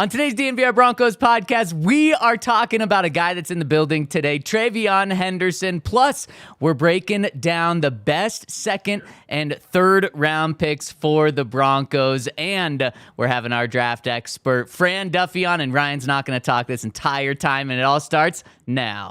On today's DNVR Broncos podcast, we are talking about a guy that's in the building today, TreVeyon Henderson. Plus, we're breaking down the best second and third round picks for the Broncos. And we're having our draft expert, Fran Duffy, on, and Ryan's not going to talk this entire time, and it all starts now.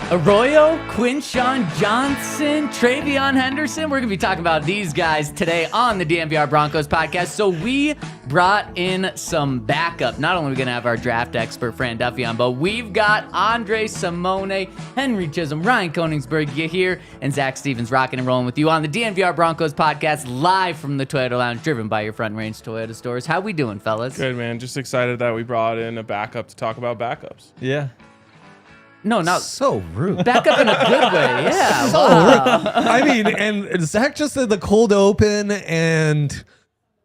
Arroyo, Quinshon Judkins, TreVeyon Henderson. We're going to be talking about these guys today on the DNVR Broncos podcast. So we brought in some backup. Not only are we going to have our draft expert, Fran Duffy, on, but we've got Andre Simone, Henry Chisholm, Ryan Koenigsberg here, and Zach Stevens rocking and rolling with you on the DNVR Broncos podcast, live from the Toyota Lounge, driven by your Front Range Toyota stores. How we doing, fellas? Good, man. Just excited that we brought in a backup to talk about backups. Yeah. No, not so rude. back up in a good way. Yeah. So Wow. rude. I mean, and Zach just did the cold open, and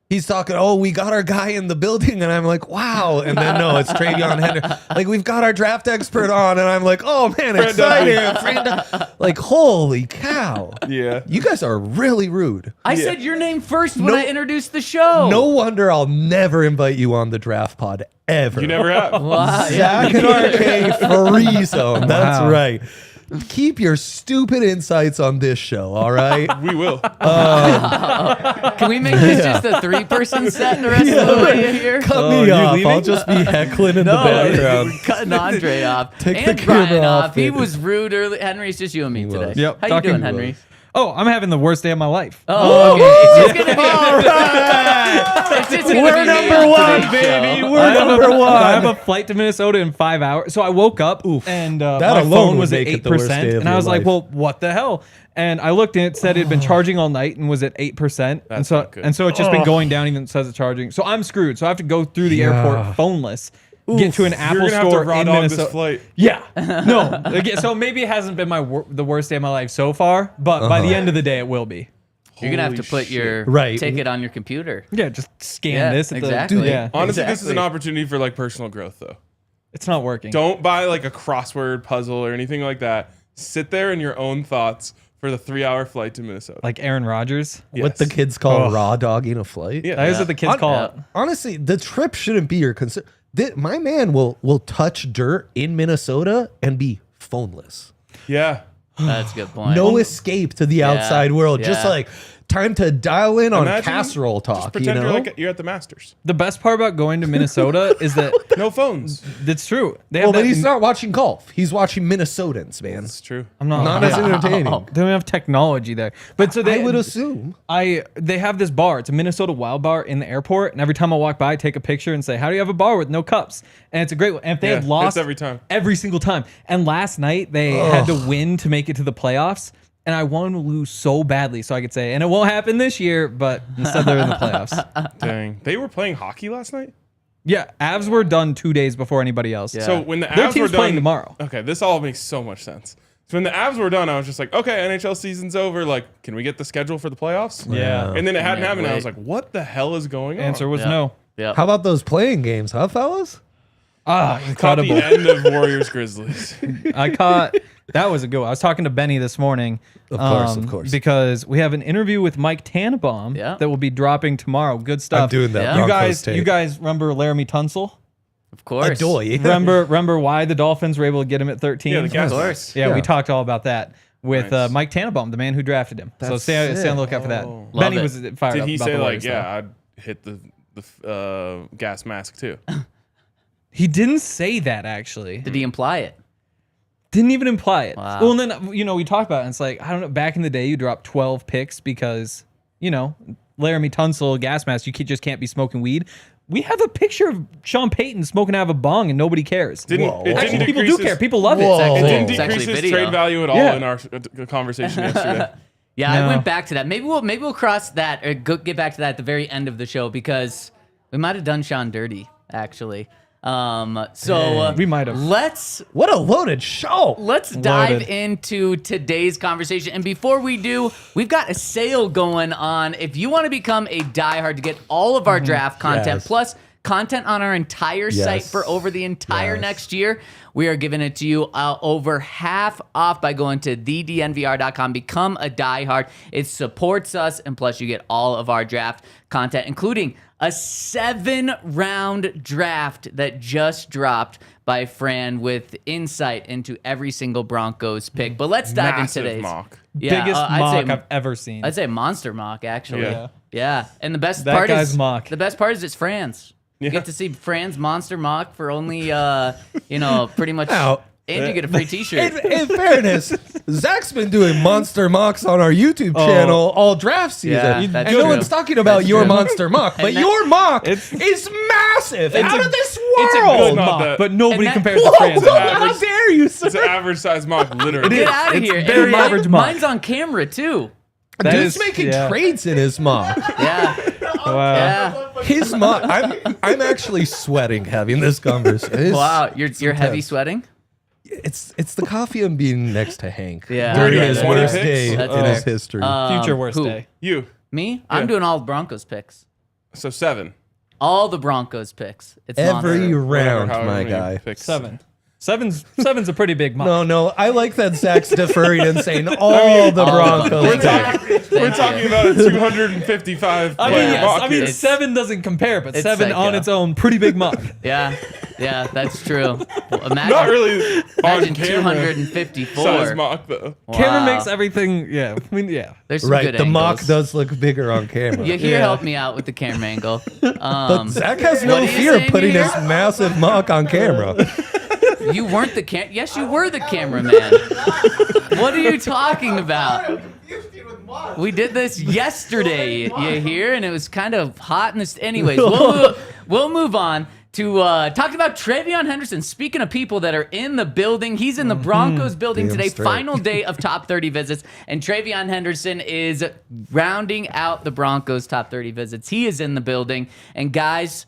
he's talking, oh, we got our guy in the building, and I'm like, wow. And then no, it's TreVeyon Henderson. Like, we've got our draft expert on, and I'm like, oh man, Fran excited. Like, holy cow. Yeah. You guys are really rude. I said your name first when No- I introduced the show. No wonder I'll never invite you on the draft pod ever. You never have. Wow. Zach and RK free zone. That's Wow. right. Keep your stupid insights on this show, all right? We will. Can we make this just a three-person set the rest of the way here? Cut Oh, me you're off. leaving? I'll just be heckling in the No, background. we're cutting Andre off. Take and the camera Brian off, off. He baby. was rude early. Henry, it's just you and me today. was. Yep, How you talking doing, to Henry? Oh, I'm having the worst day of my life. Oh, okay. It's just gonna be All right. it's just gonna We're be me number on one, today's baby. show. We're number I have one. a flight to Minnesota in 5 hours. So I woke up and That my alone phone would was at make it the worst day 8%. of And I your was like, life. well, what the hell? And I looked and it said it had been charging all night and was at 8%. That's so not good. and so it's just been going down even says it's charging. So I'm screwed. So I have to go through the Yeah. airport phoneless. Get to an Apple You're going to have to store raw in dog Minnesota. this flight. Yeah, no. Again, so maybe it hasn't been the worst day of my life so far, but by the end of the day, it will be. You're gonna have to Holy put your Right. ticket on your computer. Yeah, just scan Yeah, this. At exactly. The, yeah, Honestly, this is an Exactly. opportunity for like personal growth, though. it's not working. Don't buy like a crossword puzzle or anything like that. Sit there in your own thoughts for the 3-hour flight to Minnesota. Like Aaron Rodgers. What the kids call Oh. raw dogging a flight. Yeah. That is what the kids call it. Honestly, the trip shouldn't be your concern. My man will touch dirt in Minnesota and be phoneless. Yeah. That's a good point. No escape to the outside world. Just yeah. like time to dial in on Imagine casserole Just talk. You pretend know, you're at the Masters. The best part about going to Minnesota is that No phones. it's true. They well, have but that, he's not watching golf. He's watching Minnesotans, man. That's true. I'm not. Not as entertaining. They don't have technology there. But so they I would assume. they have this bar. It's a Minnesota Wild bar in the airport, and every time I walk by, I take a picture and say, "How do you have a bar with no cups?" And it's a great one. And if they Yeah, had lost it's every time. every single time. And last night they had to win to make it to the playoffs, and I wanted to lose so badly, so I could say, and it won't happen this year. But instead, they're in the playoffs. Dang. They were playing hockey last night? Yeah, Avs were done 2 days before anybody else. Yeah. So when the Their Avs were team's done, playing tomorrow. Okay, this all makes so much sense. So when the Avs were done, I was just like, okay, NHL season's over. Like, can we get the schedule for the playoffs? Yeah. And then it hadn't Man, happened. I wait. was like, what the hell is going on? Answer was Yeah. no. Yeah. How about those playing games, huh, fellas? Ah, Caught the incredible. end of Warriors Grizzlies. I caught that was a good one. I was talking to Benny this morning. Of course. Because we have an interview with Mike Tannenbaum Yeah. that will be dropping tomorrow. Good stuff. I'm doing that. Yeah. You Broncos guys, tape. you guys remember Laramie Tunsil? Of course. Adoy. Remember why the Dolphins were able to get him at 13? Yeah, the gas Of course. mask. Yeah, Yeah. we talked all about that with Nice. Mike Tannenbaum, the man who drafted him. So That's stay on sick. the lookout for that. Oh. Benny Love was fired Did up he about say the like, Warriors, yeah, though. I'd hit the gas mask too? He didn't say that actually. Did he imply it? Didn't even imply it. Wow. Well, and then we talked about it. And it's like, I don't know. Back in the day, you dropped 12 picks because Laramie Tunsil gas mask. You just can't be smoking weed. we have a picture of Sean Payton smoking out of a bong and nobody cares. Whoa. Actually, people decrease do care. his- People love Whoa. it. It didn't It's decrease actually his video. trade value at all Yeah. in our conversation yesterday. Yeah, I No. went back to that. Maybe we'll cross that or get back to that at the very end of the show because we might have done Sean dirty actually. We might have. What a loaded show. Let's dive Loaded. into today's conversation. And before we do, we've got a sale going on. If you want to become a diehard to get all of our draft content Yes. plus content on our entire site for over the entire Yes. next year, we are giving it to you over half off by going to thednvr.com. Become a diehard. It supports us, and plus you get all of our draft content, including a 7-round draft that just dropped by Fran with insight into every single Broncos pick. But let's dive into Massive today's mock. Biggest I'd mock say, I've ever seen. I'd say monster mock actually. Yeah. Yeah. And the best That part guy's is mock. The best part is it's Fran's. You Yeah. get to see Fran's monster mock for only pretty much. Now- and you get a free T-shirt. In fairness, Zach's been doing monster mocks on our YouTube channel all draft season. Yeah, and that's no true. one's talking about That's your true. monster mock, but that- your mock It's- is massive. Out of this It's a world. good Not mock, that- but nobody And that- compares to Whoa, Fran's. whoa, mock. how dare you, sir? It's an average size mock, literally. Get out of It's here. very And mine- average mock. Mine's on camera too. That Dude's is- making yeah. trades in his mock. Yeah. Wow. Yeah. His mock. I'm actually sweating having this conversation. It's- Wow. You're heavy intense. sweating? It's the coffee and being next to Hank. Yeah. During Yeah, his that's worst fair. day That's in his fair. history. Future worst who? day. You. Me? I'm doing all the Broncos picks. So 7. All the Broncos picks. It's Every monster. round, However my many guy. picks. 7. Seven's a pretty big mock. No, I like that Zach's deferring and saying all the Broncos. Thank you. We're Thank talking you. about a 255 I mean, player yes. mock I mean, here. 7 doesn't compare, but It's 7 psycho. on its own, pretty big mock. Yeah, that's true. Well, imagine, Not really on imagine camera 254. size mock though. Camera Wow. makes everything. Yeah, I mean, yeah. There's some Right, good the mock angles. does look bigger on camera. You here Yeah. help me out with the camera angle. But Zach has what no are you fear of saying putting here? his massive mock on camera. You weren't the Yes, you were the cameraman. What are you talking about? We did this yesterday, you hear, and it was kind of hot in this. Anyways, we'll move on to talking about TreVeyon Henderson. Speaking of people that are in the building, he's in the Broncos building Damn today. straight. Final day of top 30 visits, and TreVeyon Henderson is rounding out the Broncos' top 30 visits. He is in the building, and guys,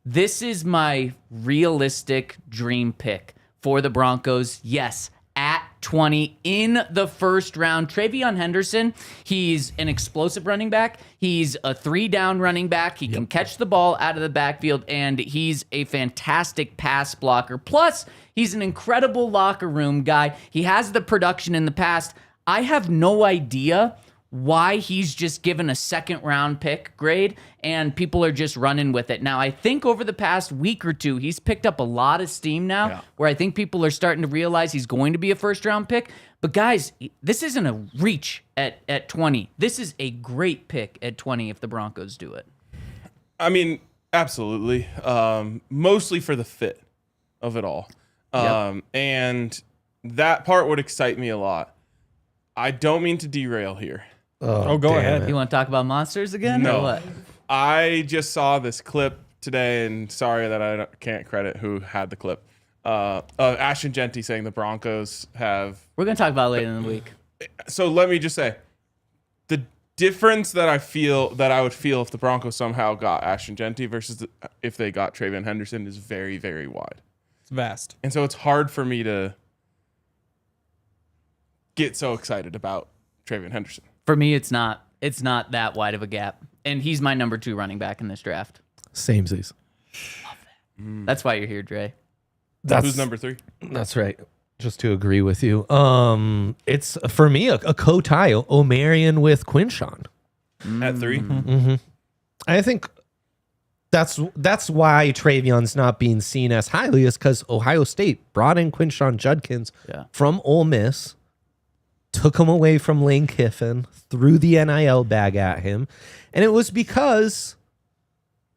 this is my realistic dream pick for the Broncos. Yes, at 20 in the first round. TreVeyon Henderson, he's an explosive running back. He's a 3-down running back. He can catch the ball out of the backfield, and he's a fantastic pass blocker. Plus, he's an incredible locker room guy. He has the production in the past. I have no idea why he's just given a second-round pick grade, and people are just running with it. Now, I think over the past week or two, he's picked up a lot of steam now, where I think people are starting to realize he's going to be a first-round pick. But guys, this isn't a reach at 20. This is a great pick at 20 if the Broncos do it. I mean, absolutely. Mostly for the fit of it all. And that part would excite me a lot. I don't mean to derail here. Oh, go damn ahead. it. You want to talk about monsters again? No. Or what? I just saw this clip today, and sorry that I can't credit who had the clip. Ashton Jeanty saying the Broncos have. We're going to talk about it later in the week. So let me just say, the difference that I would feel if the Broncos somehow got Ashton Jeanty versus if they got TreVeyon Henderson is very, very wide. It's vast. And so it's hard for me to get so excited about TreVeyon Henderson. For me, it's not that wide of a gap. And he's my number 2 running back in this draft. Samesies. That's why you're here, Dre. Who's number 3? That's right. Just to agree with you. It's for me a co-tie, Omarion with Quinshon. At 3? I think that's why TreVeyon's not being seen as highly is because Ohio State brought in Quinshon Judkins from Ole Miss, took him away from Lane Kiffin, threw the NIL bag at him, and it was because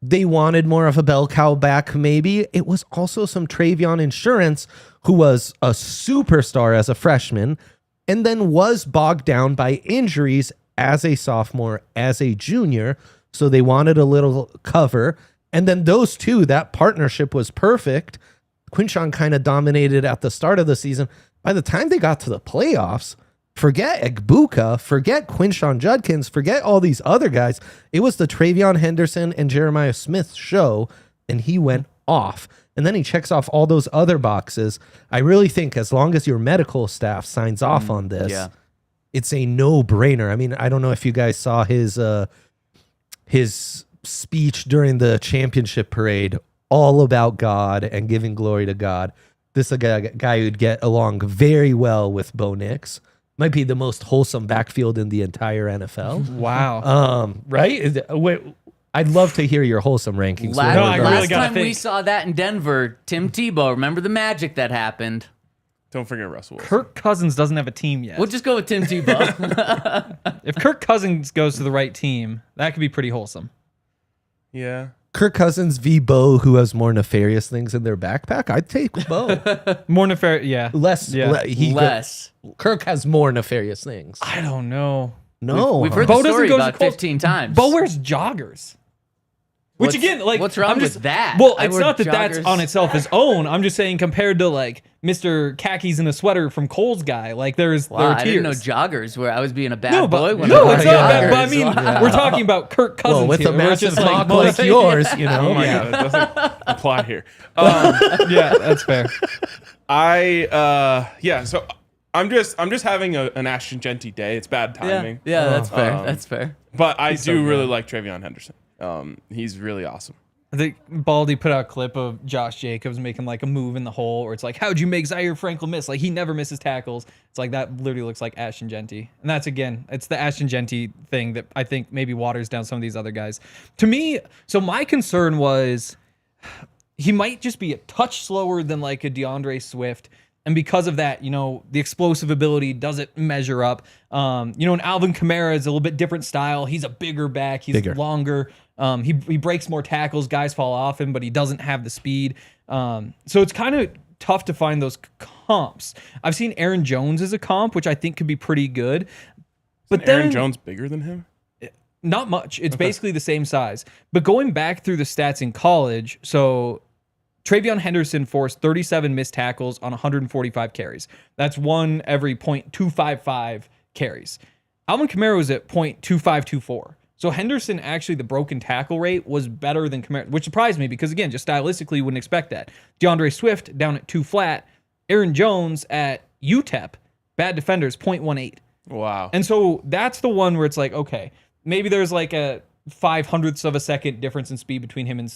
they wanted more of a bell cow back, maybe. It was also some TreVeyon insurance, who was a superstar as a freshman, and then was bogged down by injuries as a sophomore, as a junior. So they wanted a little cover. And then those two, that partnership was perfect. Quinshon kind of dominated at the start of the season. By the time they got to the playoffs, forget Egbuka, forget Quinshon Judkins, forget all these other guys. It was the TreVeyon Henderson and Jeremiah Smith show, and he went off. And then he checks off all those other boxes. I really think as long as your medical staff signs off on this, it's a no-brainer. I mean, I don't know if you guys saw his speech during the championship parade, all about God and giving glory to God. This is a guy who'd get along very well with Bo Nix. Might be the most wholesome backfield in the entire NFL. Wow. Right? Wait, I'd love to hear your wholesome rankings. Last time we saw that in Denver, Tim Tebow, remember the magic that happened? Don't forget Russell Wilson. Kirk Cousins doesn't have a team yet. We'll just go with Tim Tebow. If Kirk Cousins goes to the right team, that could be pretty wholesome. Yeah. Kirk Cousins v. Bo, who has more nefarious things in their backpack. I'd take Bo. More nefarious, yeah. Less. Kirk has more nefarious things. I don't know. No. We've heard Bo the story doesn't go about to Colts. 15 times. Bo wears joggers. Which again, like, what's wrong with that? Well, I it's wear not that that's joggers. on itself his own. I'm just saying compared to like Mr. Khakis in a sweater from Cole's guy, like there are Wow, I tiers. didn't know joggers were. I was being a bad No, boy but when no, I it's wore not bad. joggers. But I mean, we're talking about Kirk Cousins Well, with here. a where it's massive just like mug like yours, you know. Oh my God, that doesn't apply here. Yeah, that's fair. So I'm just having an Ashton Jeanty day. It's bad timing. Yeah, that's fair. That's fair. But I do really like TreVeyon Henderson. He's really awesome. I think Baldy put out a clip of Josh Jacobs making like a move in the hole, or it's like, how'd you make Zaire Franklin miss? Like he never misses tackles. It's like that literally looks like Ashton Jeanty, and that's again, it's the Ashton Jeanty thing that I think maybe waters down some of these other guys. To me, so my concern was he might just be a touch slower than like a DeAndre Swift. And because of that, you know, the explosive ability doesn't measure up. And Alvin Kamara is a little bit different style. He's a bigger back. He's longer. He breaks more tackles. Guys fall off him, but he doesn't have the speed. So it's kind of tough to find those comps. I've seen Aaron Jones as a comp, which I think could be pretty good. But Isn't Aaron Jones bigger than him? Not much. It's basically the same size. But going back through the stats in college, so TreVeyon Henderson forced 37 missed tackles on 145 carries. That's one every .255 carries. Alvin Kamara was at .2524. So Henderson, actually, the broken tackle rate was better than Kamara, which surprised me because, again, just stylistically, you wouldn't expect that. DeAndre Swift down at 2 flat. Aaron Jones at UTEP, bad defenders, .18. Wow. And so that's the one where it's like, okay, maybe there's like a 0.05 of a second difference in speed between him and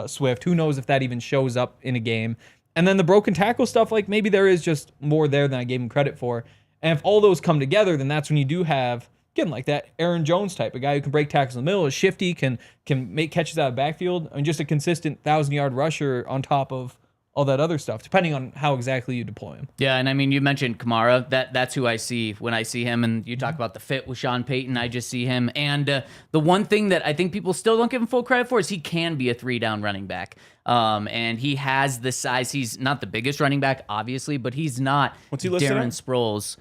Swift. Who knows if that even shows up in a game. And then the broken tackle stuff, like maybe there is just more there than I gave him credit for. And if all those come together, then that's when you do have, again, like that Aaron Jones type, a guy who can break tackles in the middle, is shifty, can make catches out of backfield, and just a consistent 1,000-yard rusher on top of all that other stuff, depending on how exactly you deploy him. Yeah, and I mean, you mentioned Kamara. That's who I see when I see him. And you talk about the fit with Sean Payton. I just see him. And the one thing that I think people still don't give him full credit for is he can be a 3-down running back. And he has the size. He's not the biggest running back, obviously, but he's not What's he listed Darren at? Sproles.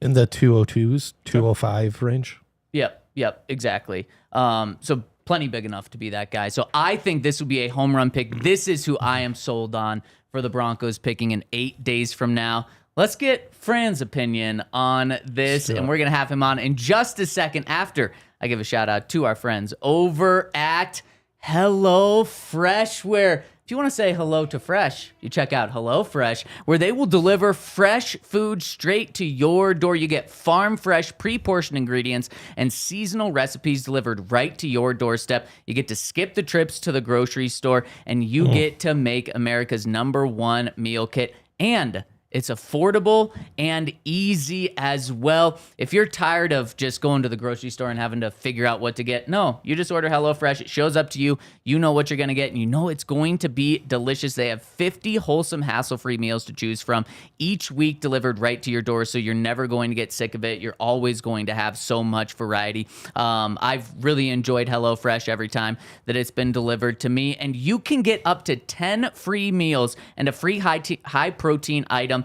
In the 202s, 205 range. Yep, exactly. So plenty big enough to be that guy. So I think this would be a home run pick. This is who I am sold on for the Broncos picking in 8 days from now. Let's get Fran's opinion on this, and we're going to have him on in just a second after I give a shout out to our friends over at HelloFresh, where if you want to say hello to Fresh, you check out HelloFresh, where they will deliver fresh food straight to your door. You get farm fresh, pre-portioned ingredients and seasonal recipes delivered right to your doorstep. You get to skip the trips to the grocery store, and you get to make America's #1 meal kit. And it's affordable and easy as well. If you're tired of just going to the grocery store and having to figure out what to get, no, you just order HelloFresh. It shows up to you. You know what you're going to get, and you know it's going to be delicious. They have 50 wholesome, hassle-free meals to choose from, each week delivered right to your door, so you're never going to get sick of it. You're always going to have so much variety. I've really enjoyed HelloFresh every time that it's been delivered to me, and you can get up to 10 free meals and a free high-protein item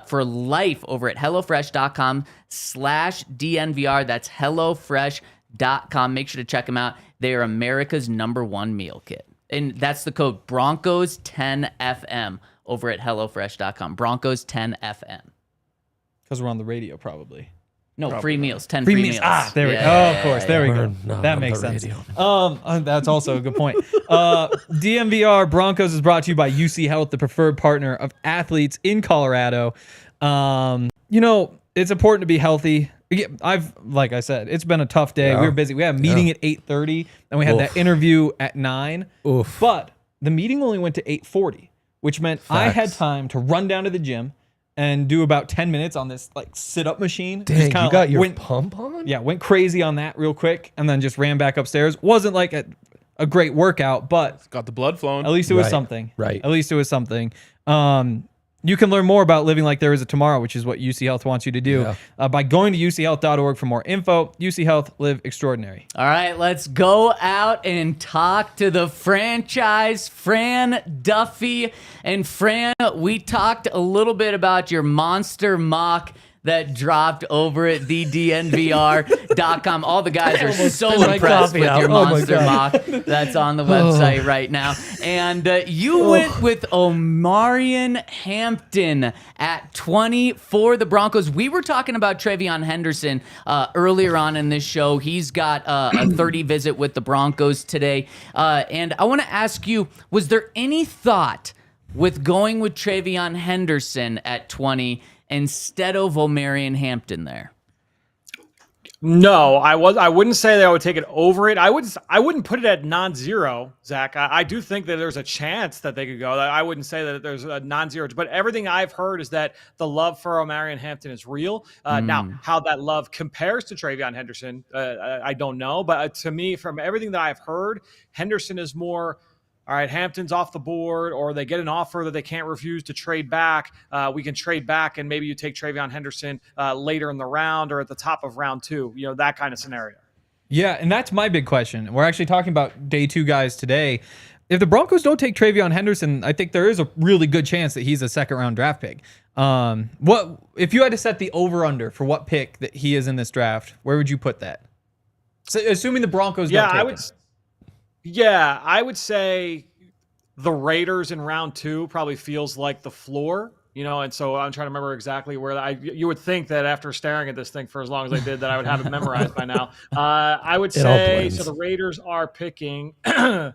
for life over at HelloFresh.com/DNVR. That's HelloFresh.com. Make sure to check them out. They are America's #1 meal kit. And that's the code Broncos10FM over at HelloFresh.com. Broncos10FM. Because we're on the radio, probably. No, free meals. 10 free meals. Ah, there we go. Yeah, of course. There we go. No, that on makes the sense. radio. That's also a good point. DMVR Broncos is brought to you by UC Health, the preferred partner of athletes in Colorado. It's important to be healthy. Like I said, it's been a tough day. Yeah. We were busy. We had a meeting at 8:30, and we had that interview at 9. Oof. But the meeting only went to 8:40, which meant I had Facts. time to run down to the gym and do about 10 minutes on this sit-up machine. Dang, Just kinda, you got your went, pump on? yeah, went crazy on that real quick, and then just ran back upstairs. Wasn't like a great workout, but Got the blood flowing. at least it was Right, something. right. At least it was something. You can learn more about living like there is a tomorrow, which is what UC Health wants you to do, by going to uchealth.org for more info. UC Health, live extraordinary. All right, let's go out and talk to the franchise, Fran Duffy. And Fran, we talked a little bit about your monster mock that dropped over at thednvr.com. All the guys are so spit my impressed coffee with out. your Oh my monster God. mock that's on the website right now. And you went with Omarion Hampton at 20 for the Broncos. We were talking about TreVeyon Henderson earlier on in this show. He's got a 30 visit with the Broncos today. And I want to ask you, was there any thought with going with TreVeyon Henderson at 20 instead of Omarion Hampton there? No, I wouldn't say that I would take it over it. I wouldn't put it at non-zero, Zach. I do think that there's a chance that they could go. I wouldn't say that there's a non-zero, but everything I've heard is that the love for Omarion Hampton is real. Now, how that love compares to TreVeyon Henderson, I don't know. But to me, from everything that I've heard, Henderson is more, all right, Hampton's off the board, or they get an offer that they can't refuse to trade back. We can trade back, and maybe you take TreVeyon Henderson later in the round or at the top of round 2, that kind of scenario. Yeah, and that's my big question. We're actually talking about day 2 guys today. If the Broncos don't take TreVeyon Henderson, I think there is a really good chance that he's a second-round draft pick. What if you had to set the over/under for what pick that he is in this draft? Where would you put that? So, assuming the Broncos don't take him. Yeah, I would say the Raiders in round 2 probably feels like the floor, and so I'm trying to remember exactly where you would think that after staring at this thing for as long as I did that I would have it memorized by now. I would say, so the Raiders are picking, the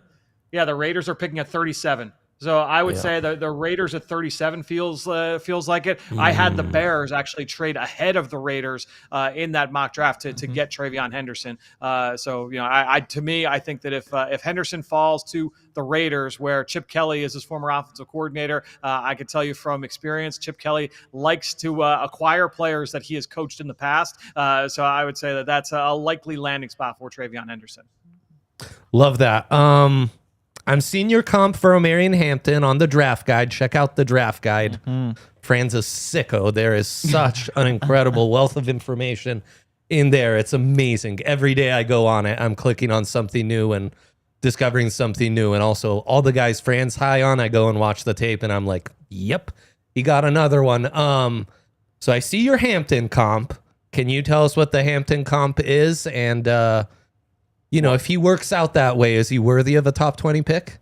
Raiders are picking at 37. So I would say that the Raiders at 37 feels like it. I had the Bears actually trade ahead of the Raiders in that mock draft to get TreVeyon Henderson. To me, I think that if Henderson falls to the Raiders, where Chip Kelly is his former offensive coordinator, I can tell you from experience, Chip Kelly likes to acquire players that he has coached in the past. So I would say that that's a likely landing spot for TreVeyon Henderson. Love that. I'm seeing your comp for Omarion Hampton on the draft guide. Check out the draft guide. Fran's a sicko. There is such an incredible wealth of information in there. It's amazing. Every day I go on it, I'm clicking on something new and discovering something new. And also all the guys Fran's high on, I go and watch the tape and I'm like, yep, he got another one. So I see your Hampton comp. Can you tell us what the Hampton comp is? And, if he works out that way, is he worthy of a top 20 pick?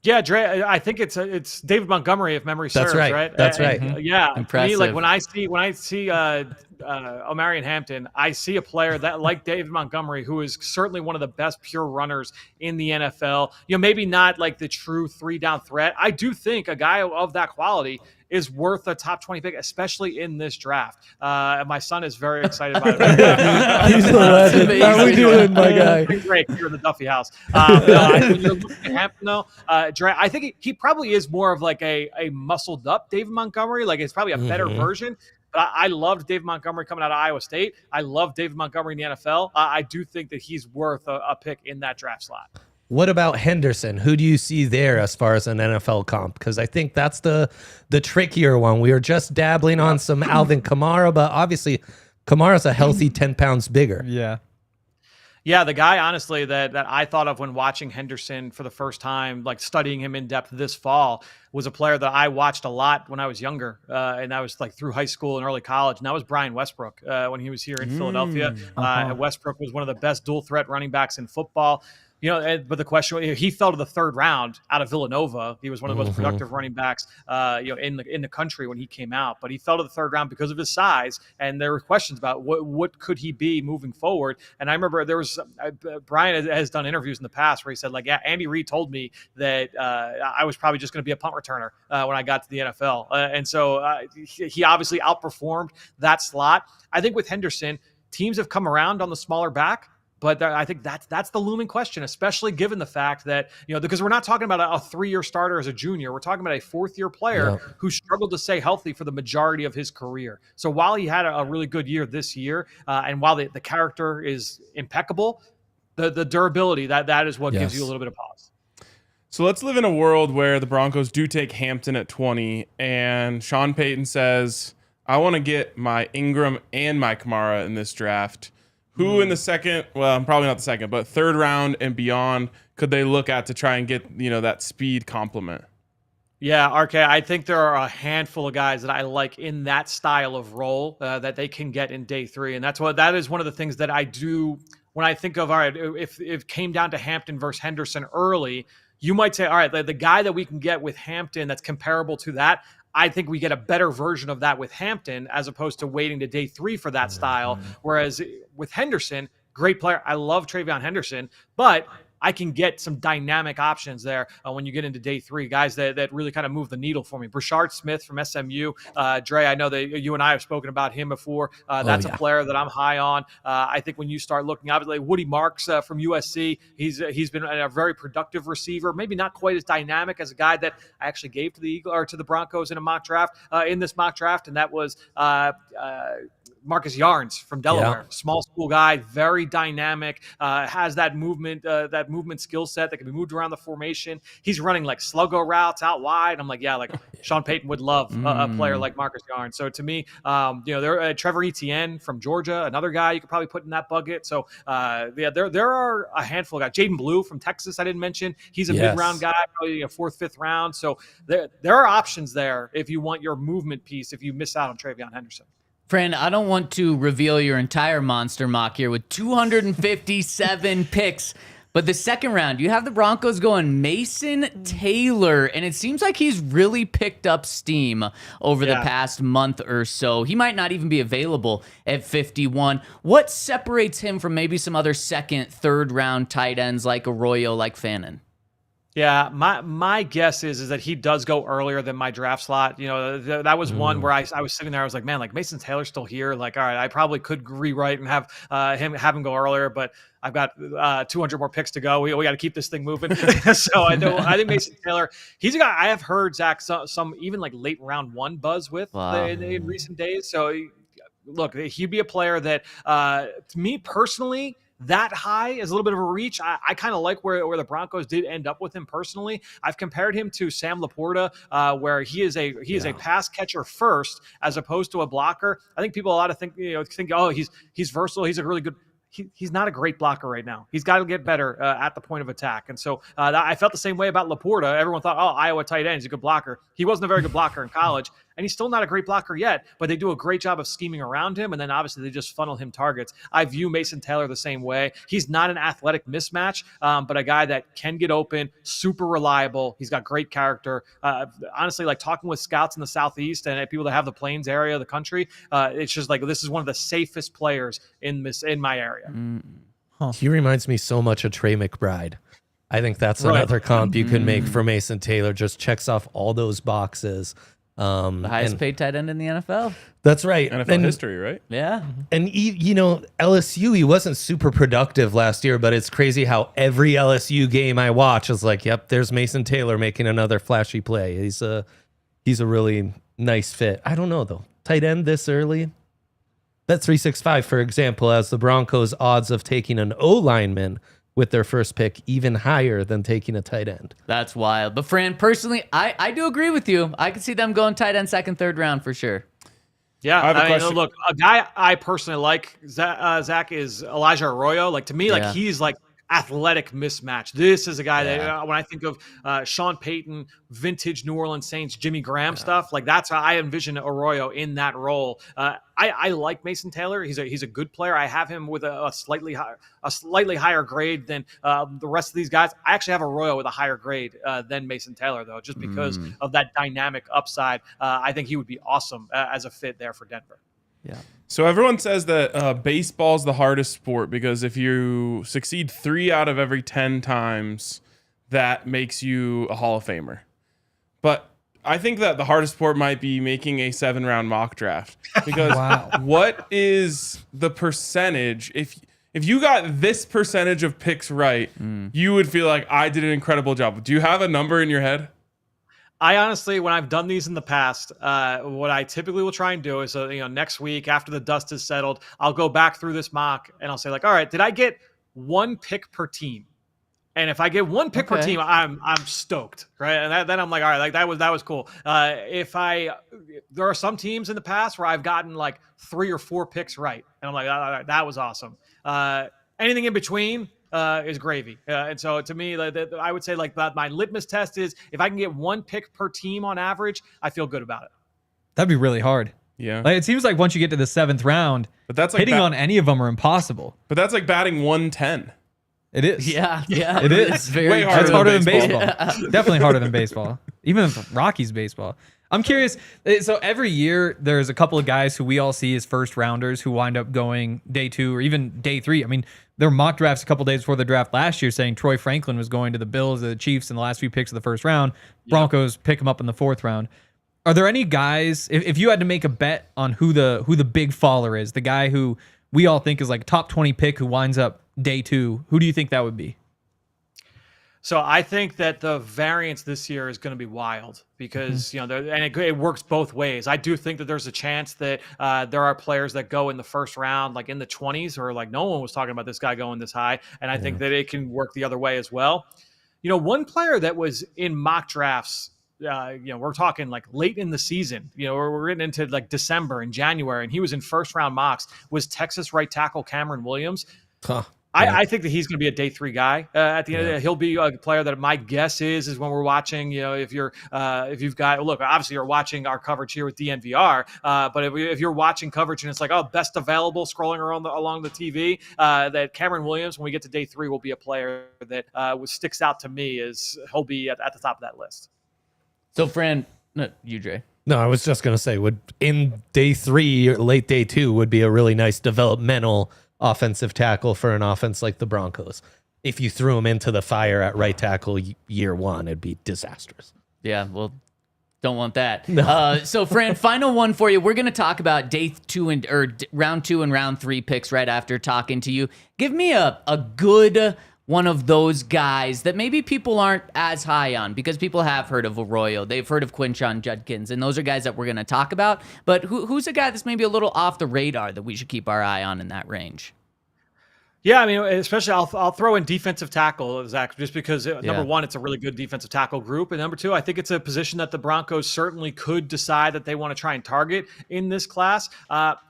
Yeah, Dre, I think it's David Montgomery, if memory serves, right? That's right. Yeah, Impressive. Me, like when I see Omarion Hampton, I see a player that like David Montgomery, who is certainly one of the best pure runners in the NFL. Maybe not like the true 3-down threat. I do think a guy of that quality is worth a top 20 pick, especially in this draft. My son is very excited about it. He's a legend. How are we doing, my guy? Great, here in the Duffy house. When you're looking at Hampton, though, Dre, I think he probably is more of like a muscled up David Montgomery. Like it's probably a better version. But I loved David Montgomery coming out of Iowa State. I love David Montgomery in the NFL. I do think that he's worth a pick in that draft slot. What about Henderson? Who do you see there as far as an NFL comp? Because I think that's the trickier one. We were just dabbling on some Alvin Kamara, but obviously Kamara's a healthy 10 pounds bigger. Yeah. Yeah, the guy, honestly, that I thought of when watching Henderson for the first time, like studying him in depth this fall, was a player that I watched a lot when I was younger, and I was like through high school and early college. And that was Brian Westbrook when he was here in Philadelphia. Westbrook was one of the best dual threat running backs in football. But the question, he fell to the third round out of Villanova. He was one of the most productive running backs, in the country when he came out. But he fell to the third round because of his size, and there were questions about what could he be moving forward. And I remember there was Brian has done interviews in the past where he said, like, yeah, Andy Reid told me that I was probably just going to be a punt returner when I got to the NFL, and so he obviously outperformed that slot. I think with Henderson, teams have come around on the smaller back. But I think that's the looming question, especially given the fact that, because we're not talking about a 3-year starter as a junior. We're talking about a 4th-year player who struggled to stay healthy for the majority of his career. So while he had a really good year this year, and while the character is impeccable, the durability, that is what gives you a little bit of pause. So let's live in a world where the Broncos do take Hampton at 20, and Sean Payton says, I want to get my Ingram and my Kamara in this draft. Who in the second, well, probably not the second, but third round and beyond, could they look at to try and get, that speed complement? Yeah, RK, I think there are a handful of guys that I like in that style of role that they can get in day 3. And that is one of the things that I do when I think of, all right, if it came down to Hampton versus Henderson early, you might say, all right, the guy that we can get with Hampton that's comparable to that, I think we get a better version of that with Hampton as opposed to waiting to day 3 for that style. Whereas with Henderson, great player. I love TreVeyon Henderson, but I can get some dynamic options there when you get into day 3, guys that really kind of move the needle for me. Brashard Smith from SMU. Dre, I know that you and I have spoken about him before. That's a player that I'm high on. I think when you start looking, obviously, Woody Marks from USC, he's been a very productive receiver, maybe not quite as dynamic as a guy that I actually gave to the Broncos in a mock draft, in this mock draft, and that was Marcus Yarns from Delaware, small school guy, very dynamic, has that movement skill set that can be moved around the formation. He's running like sluggo routes out wide. I'm like, Sean Payton would love a player like Marcus Yarns. So to me, there Trevor Etienne from Georgia, another guy you could probably put in that bucket. So there are a handful of guys. Jaden Blue from Texas, I didn't mention. He's a mid-round guy, probably a 4th, 5th round. So there are options there if you want your movement piece. If you miss out on TreVeyon Henderson. Fran, I don't want to reveal your entire monster mock here with 257 picks, but the second round, you have the Broncos going Mason Taylor, and it seems like he's really picked up steam over the past month or so. He might not even be available at 51. What separates him from maybe some other second, third round tight ends like Arroyo, like Fannin? Yeah, my guess is that he does go earlier than my draft slot. That was one where I was sitting there. I was like, man, like Mason Taylor's still here. Like, all right, I probably could rewrite and have him go earlier, but I've got 200 more picks to go. We got to keep this thing moving. So I think Mason Taylor, he's a guy I have heard, Zach, some even like late round 1 buzz with in recent days. So look, he'd be a player that to me personally, that high is a little bit of a reach. I kind of like where the Broncos did end up with him personally. I've compared him to Sam Laporta, where he is a pass catcher first as opposed to a blocker. I think people a lot of think oh, he's versatile. He's a really good. He's not a great blocker right now. He's got to get better at the point of attack. And so I felt the same way about Laporta. Everyone thought, oh, Iowa tight end, he's a good blocker. He wasn't a very good blocker in college, and he's still not a great blocker yet, but they do a great job of scheming around him, and then obviously they just funnel him targets. I view Mason Taylor the same way. He's not an athletic mismatch, but a guy that can get open, super reliable. He's got great character. Honestly, like talking with scouts in the Southeast and people that have the Plains area of the country, it's just like this is one of the safest players in my area. He reminds me so much of Trey McBride. I think that's another comp you can make for Mason Taylor. Just checks off all those boxes. The highest paid tight end in the NFL. That's right. NFL history, right? Yeah. And, LSU, he wasn't super productive last year, but it's crazy how every LSU game I watch is like, yep, there's Mason Taylor making another flashy play. He's a really nice fit. I don't know, though. Tight end this early? Bet365, for example, has the Broncos' odds of taking an O-lineman with their first pick even higher than taking a tight end. That's wild. But Fran, personally, I do agree with you. I can see them going tight end second, third round for sure. Yeah, I have a I mean, question. look, a guy I personally like, Zach, is Elijah Arroyo. Like, to me, like, Yeah. he's like athletic mismatch. This is a guy that Yeah. when I think of Sean Payton, vintage New Orleans Saints, Jimmy Graham stuff, like that's how I envision Arroyo in that role. I like Mason Taylor. He's a good player. I have him with a slightly higher grade than the rest of these guys. I actually have Arroyo with a higher grade than Mason Taylor, though, just because of that dynamic upside. I think he would be awesome as a fit there for Denver. Yeah. So everyone says that baseball is the hardest sport because if you succeed 3 out of every 10 times, that makes you a Hall of Famer. But I think that the hardest sport might be making a 7-round mock draft because what is the percentage? If you got this percentage of picks right, you would feel like I did an incredible job. Do you have a number in your head? I honestly, when I've done these in the past, what I typically will try and do is, next week after the dust is settled, I'll go back through this mock and I'll say like, all right, did I get 1 pick per team? And if I get 1 pick per team, I'm stoked, right? And then I'm like, all right, like that was cool. There are some teams in the past where I've gotten like 3 or 4 picks right, and I'm like, all right, that was awesome. Anything in between is gravy. And so to me, I would say like my litmus test is if I can get 1 pick per team on average, I feel good about it. That'd be really hard. Yeah. Like, it seems like once you get to the 7th round, But that's like hitting on any of them are impossible. But that's like batting 110. It is. Yeah. It is. It's very Way That's harder harder than than baseball. Definitely harder than baseball. Even Rockies baseball. I'm curious. So every year there's a couple of guys who we all see as first rounders who wind up going day 2 or even day 3. I mean, there were mock drafts a couple days before the draft last year saying Troy Franklin was going to the Bills or the Chiefs in the last few picks of the first round. Broncos pick him up in the 4th round. Are there any guys, if you had to make a bet on who the big faller is, the guy who we all think is like a top 20 pick who winds up day 2, who do you think that would be? So I think that the variance this year is going to be wild because, it works both ways. I do think that there's a chance that there are players that go in the first round, like in the 20s, or like no one was talking about this guy going this high. And I think that it can work the other way as well. One player that was in mock drafts, we're talking like late in the season, we're getting into like December and January, and he was in first round mocks, was Texas right tackle Cameron Williams. I think that he's going to be a day 3 guy. At the end of the day, he'll be a player that my guess is when we're watching, if you've got, look, obviously you're watching our coverage here with DNVR, but if you're watching coverage and it's like, oh, best available scrolling around along the TV, that Cameron Williams, when we get to day 3, will be a player that sticks out to me as he'll be at the top of that list. So, Fran, no, you, Jay. No, I was just going to say, in day 3 or late day 2 would be a really nice developmental offensive tackle for an offense like the Broncos. If you threw him into the fire at right tackle year 1, it'd be disastrous. Yeah, well, don't want that. No. So, Fran, final one for you. We're going to talk about day 2 round 2 and round 3 picks right after talking to you. Give me a good one of those guys that maybe people aren't as high on because people have heard of Arroyo. They've heard of Quinshon Judkins, and those are guys that we're going to talk about. But who's a guy that's maybe a little off the radar that we should keep our eye on in that range? Yeah, I mean, especially I'll throw in defensive tackle, Zach, just because number one, it's a really good defensive tackle group. And number 2, I think it's a position that the Broncos certainly could decide that they want to try and target in this class.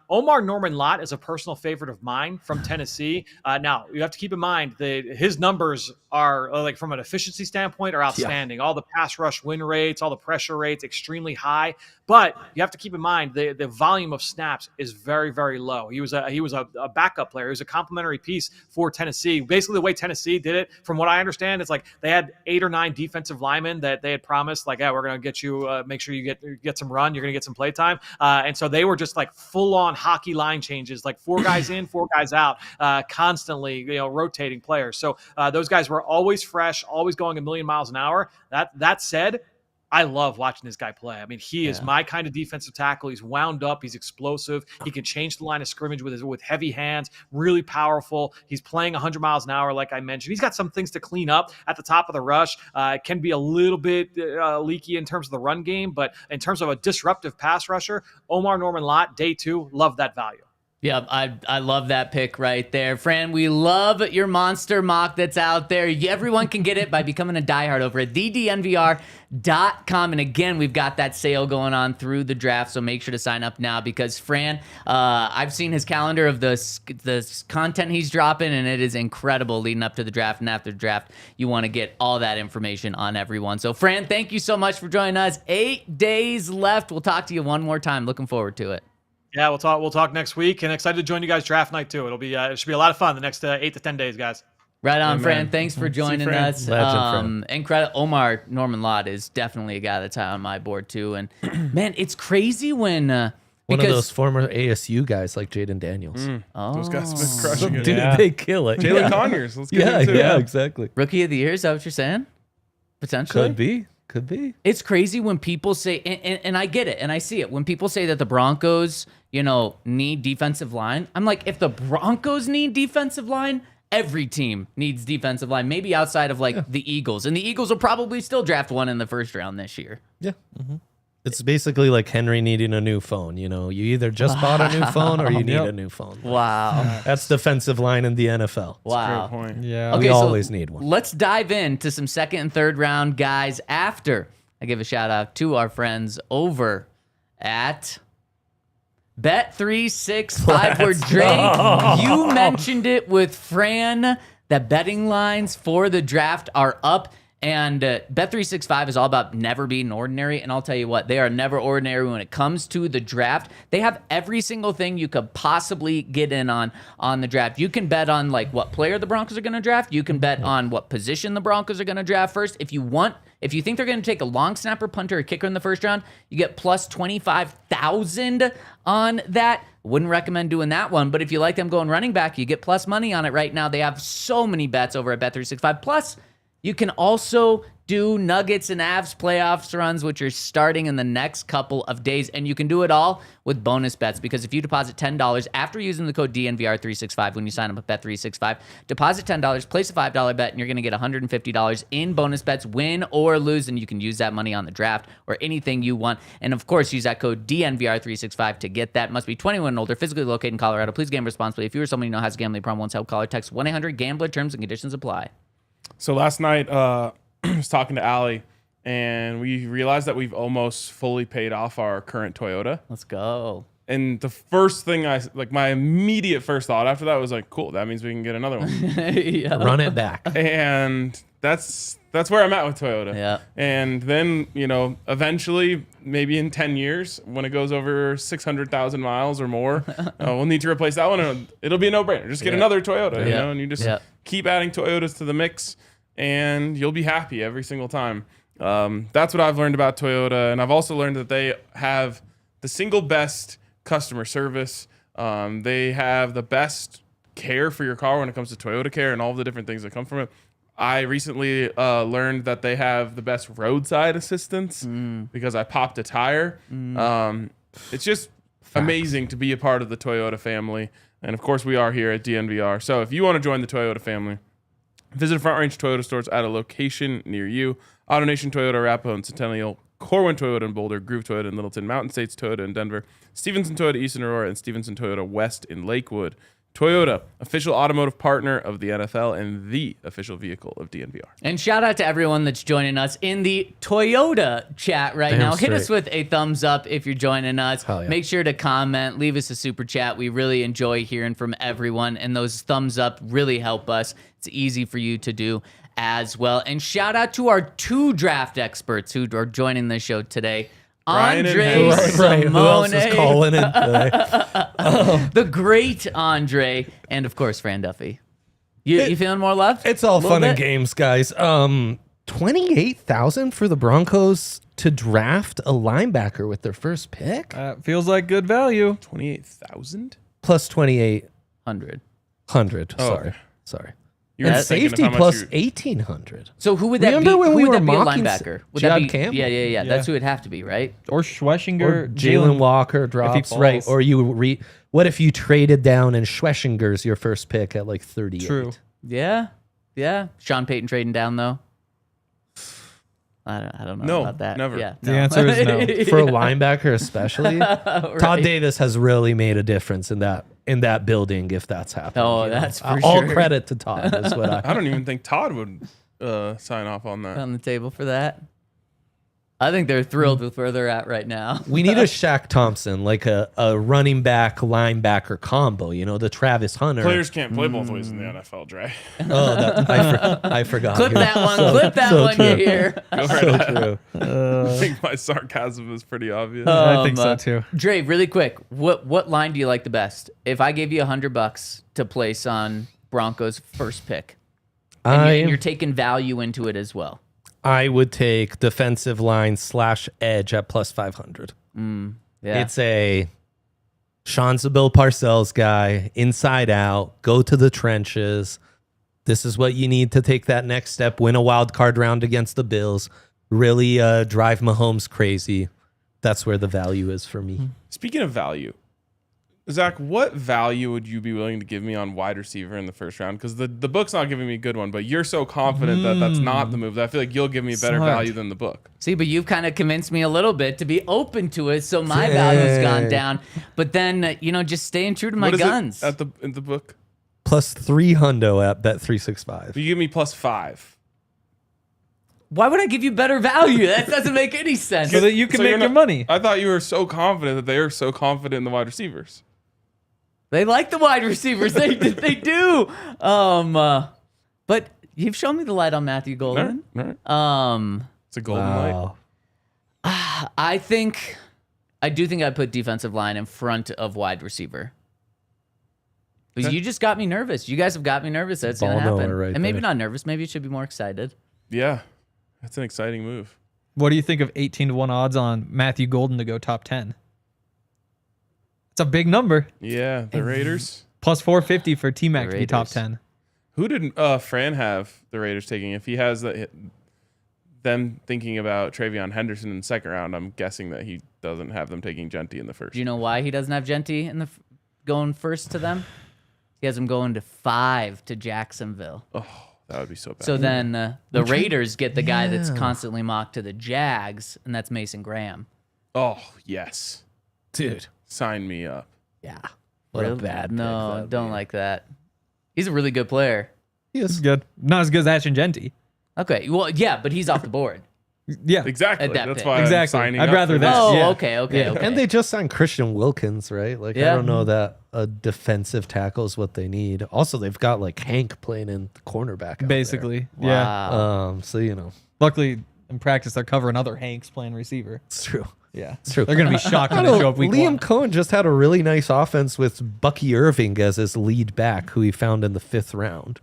Omar Norman Lott is a personal favorite of mine from Tennessee. Now, you have to keep in mind that his numbers are, like from an efficiency standpoint, are outstanding. Yeah. All the pass rush win rates, all the pressure rates, extremely high. But you have to keep in mind the volume of snaps is very, very low. He was a backup player. He was a complimentary piece for Tennessee. Basically, the way Tennessee did it, from what I understand, it's like they had 8 or 9 defensive linemen that they had promised, like, yeah, we're going to get you, make sure you get some run. You're going to get some play time. And so they were just like full on hockey line changes, like 4 guys in, 4 guys out, constantly, rotating players. So those guys were always fresh, always going a million miles an hour. That said, I love watching this guy play. I mean, he is my kind of defensive tackle. He's wound up. He's explosive. He can change the line of scrimmage with heavy hands, really powerful. He's playing 100 miles an hour, like I mentioned. He's got some things to clean up at the top of the rush. It can be a little bit leaky in terms of the run game, but in terms of a disruptive pass rusher, Omar Norman Lott, day 2, love that value. Yep, I love that pick right there. Fran, we love your monster mock that's out there. Everyone can get it by becoming a diehard over at thednvr.com. And again, we've got that sale going on through the draft, so make sure to sign up now because Fran, I've seen his calendar of the content he's dropping, and it is incredible leading up to the draft. And after the draft, you want to get all that information on everyone. So Fran, thank you so much for joining us. 8 days left. We'll talk to you one more time. Looking forward to it. Yeah, we'll talk next week, and excited to join you guys draft night too. It'll be it should be a lot of fun the next 8 to 10 days, guys. Right on, Amen. Fran. Thanks for joining Fran. us. Legend, Incredible. Omar Norman Lott is definitely a guy that's high on my board too. And man, it's crazy when One of because those former ASU guys like Jaden Daniels. Those guys have been crushing it. Dude, they kill it. Jalen Conyers. Let's get into yeah, it. exactly. rookie of the year, is that what you're saying? Potentially. Could be. It's crazy when people say, and I get it, and I see it. When people say that the Broncos, need defensive line, I'm like, if the Broncos need defensive line, every team needs defensive line, maybe outside of the Eagles. And the Eagles will probably still draft one in the first round this year. Yeah. It's basically like Henry needing a new phone. You either just bought a new phone or you need a new phone. Wow. That's defensive line in the NFL. Wow. Great point. Yeah. We so always need one. Let's dive into some second and third round guys after I give a shout out to our friends over at Bet365 where Drake, you mentioned it with Fran, that betting lines for the draft are up. And Bet365 is all about never being ordinary. And I'll tell you what, they are never ordinary when it comes to the draft. They have every single thing you could possibly get in on the draft. You can bet on what player the Broncos are going to draft. You can bet on what position the Broncos are going to draft first. If you think they're going to take a long snapper, punter, or kicker in the first round, you get plus 25,000 on that. Wouldn't recommend doing that one, but if you like them going running back, you get plus money on it right now. They have so many bets over at Bet365. Plus, you can also do Nuggets and Avs playoffs runs, which are starting in the next couple of days. And you can do it all with bonus bets because if you deposit $10 after using the code DNVR365 when you sign up at Bet365, deposit $10, place a $5 bet, and you're going to get $150 in bonus bets, win or lose. And you can use that money on the draft or anything you want. And of course, use that code DNVR365 to get that. Must be 21 and older, physically located in Colorado. Please gamble responsibly. If you or someone you know has a gambling problem, wants help, call or text 1-800-GAMBLER. Terms and conditions apply. So last night, I was talking to Allie, and we realized that we've almost fully paid off our current Toyota. Let's go. And the first thing my immediate first thought after that was like, cool, that means we can get another one. Yeah. Run it back. And that's where I'm at with Toyota. Yeah. And then, eventually, maybe in 10 years, when it goes over 600,000 miles or more, we'll need to replace that one. And it'll be a no-brainer. Just get another Toyota, and you just keep adding Toyotas to the mix, and you'll be happy every single time. That's what I've learned about Toyota. And I've also learned that they have the single best customer service. They have the best care for your car when it comes to Toyota Care and all the different things that come from it. I recently learned that they have the best roadside assistance because I popped a tire. It's just amazing to be a part of the Toyota family. And of course, we are here at DNVR. So if you want to join the Toyota family, visit Front Range Toyota stores at a location near you. AutoNation Toyota, Arapahoe and Centennial, Corwin Toyota in Boulder, Groove Toyota in Littleton, Mountain States Toyota in Denver, Stevenson Toyota East in Aurora, and Stevenson Toyota West in Lakewood. Toyota, official automotive partner of the NFL and the official vehicle of DNVR. And shout out to everyone that's joining us in the Toyota chat right now. Hit us with a thumbs up if you're joining us. Hell yeah. Make sure to comment, leave us a super chat. We really enjoy hearing from everyone, and those thumbs up really help us. It's easy for you to do as well. And shout out to our 2 draft experts who are joining the show today. Brian and Andre Hayes. Right. Who else is Simone, calling in today? the great Andre, and of course, Fran Duffy. You feeling more love? It's all A little fun and bit? games, guys. 28,000 for the Broncos to draft a linebacker with their first pick, Feels like good value. 28,000? plus 100. 2,800. Oh, Sorry, okay. sorry. You And were thinking of safety how much plus you- 1,800. So who would that Remember be? when Who we would were that be a mocking linebacker? Would Jad that be, Campbell? Yeah. That's who it'd have to be, right? Or Schwessinger. Or Jalen Walker drops, falls. right? Or what if you traded down and Schwessinger's your first pick at like 38? True. Yeah. Sean Payton trading down though. I don't know No, about that. never. Yeah, The answer is no. For a linebacker especially. Todd Davis has really made a difference in that in that building if that's happening. Oh, you know? that's for All sure. credit to Todd is what I don't even think Todd would sign off on that. On the table for that. I think they're thrilled with where they're at right now. We need a Shaq Thompson, like a running back linebacker combo. You know, the Travis Hunter. Players can't play both ways in the NFL, Dre. Oh, I forgot. Clip You're that one. so- Clip that so one. true. You hear? Go right So ahead. true. I think my sarcasm is pretty obvious. I think so too. Dre, really quick, what line do you like the best? If I gave you $100 to place on Broncos first pick, and you're taking value into it as well. I would take defensive line / edge at plus 500. Yeah. It's a Sean's a Bill Parcells guy, inside out, go to the trenches. This is what you need to take that next step, win a wild card round against the Bills, really drive Mahomes crazy. That's where the value is for me. Speaking of value, Zach, what value would you be willing to give me on wide receiver in the first round? Because the book's not giving me a good one, but you're so confident that that's not the move that I feel like you'll give me better Smart. value than the book. See, but you've kind of convinced me a little bit to be open to it, so my value's gone Dang. down. But then, just staying true to my What is guns. it in the book? Plus 3 hundo at bet 365. You give me +5. Why would I give you better value? That doesn't make any sense. So that you can So make you're your not- money. I thought you were so confident that they are so confident in the wide receivers. They like the wide receivers. They do. But you've shown me the light on Matthew Golden. All right. It's a golden light. Wow. I do think I'd put defensive line in front of wide receiver. Because you just got me nervous. You guys have got me nervous that it's going to Ball happen. knower right and maybe there. not nervous. Maybe you should be more excited. Yeah, that's an exciting move. What do you think of 18-1 odds on Matthew Golden to go top 10? It's a big number. Yeah, the Raiders. Plus 450 for T-Mac to be top Raiders. 10. Who did Fran have the Raiders taking? If he has them thinking about TreVeyon Henderson in the second round, I'm guessing that he doesn't have them taking Jeanty in the first. Do you know why he doesn't have Jeanty in going first to them? He has him going to 5 to Jacksonville. Oh, that would be so bad. So then the Raiders get the guy that's constantly mocked to the Jags, and that's Mason Graham. Oh, yes. Dude. Sign me up. Yeah. What a bad pick No, that'd don't be. like that. He's a really good player. It's good. Not as good as Ashton Jeanty. Okay, well, yeah, but he's off the board. Yeah. Exactly. At that That's pick. why Exactly. I'm signing I'd up rather for that. this. Oh, Yeah. okay. And they just signed Christian Wilkins, right? Like, Yeah. I don't know that a defensive tackle is what they need. Also, they've got like Hank playing in the cornerback. out Basically. Wow. Yeah. there. So, you know, Luckily, in practice, they're covering other Hanks playing receiver. it's true. Yeah. It's true. They're going to be shocked I when don't they show know, up week Liam 1. Cohen just had a really nice offense with Bucky Irving as his lead back, who he found in the 5th round.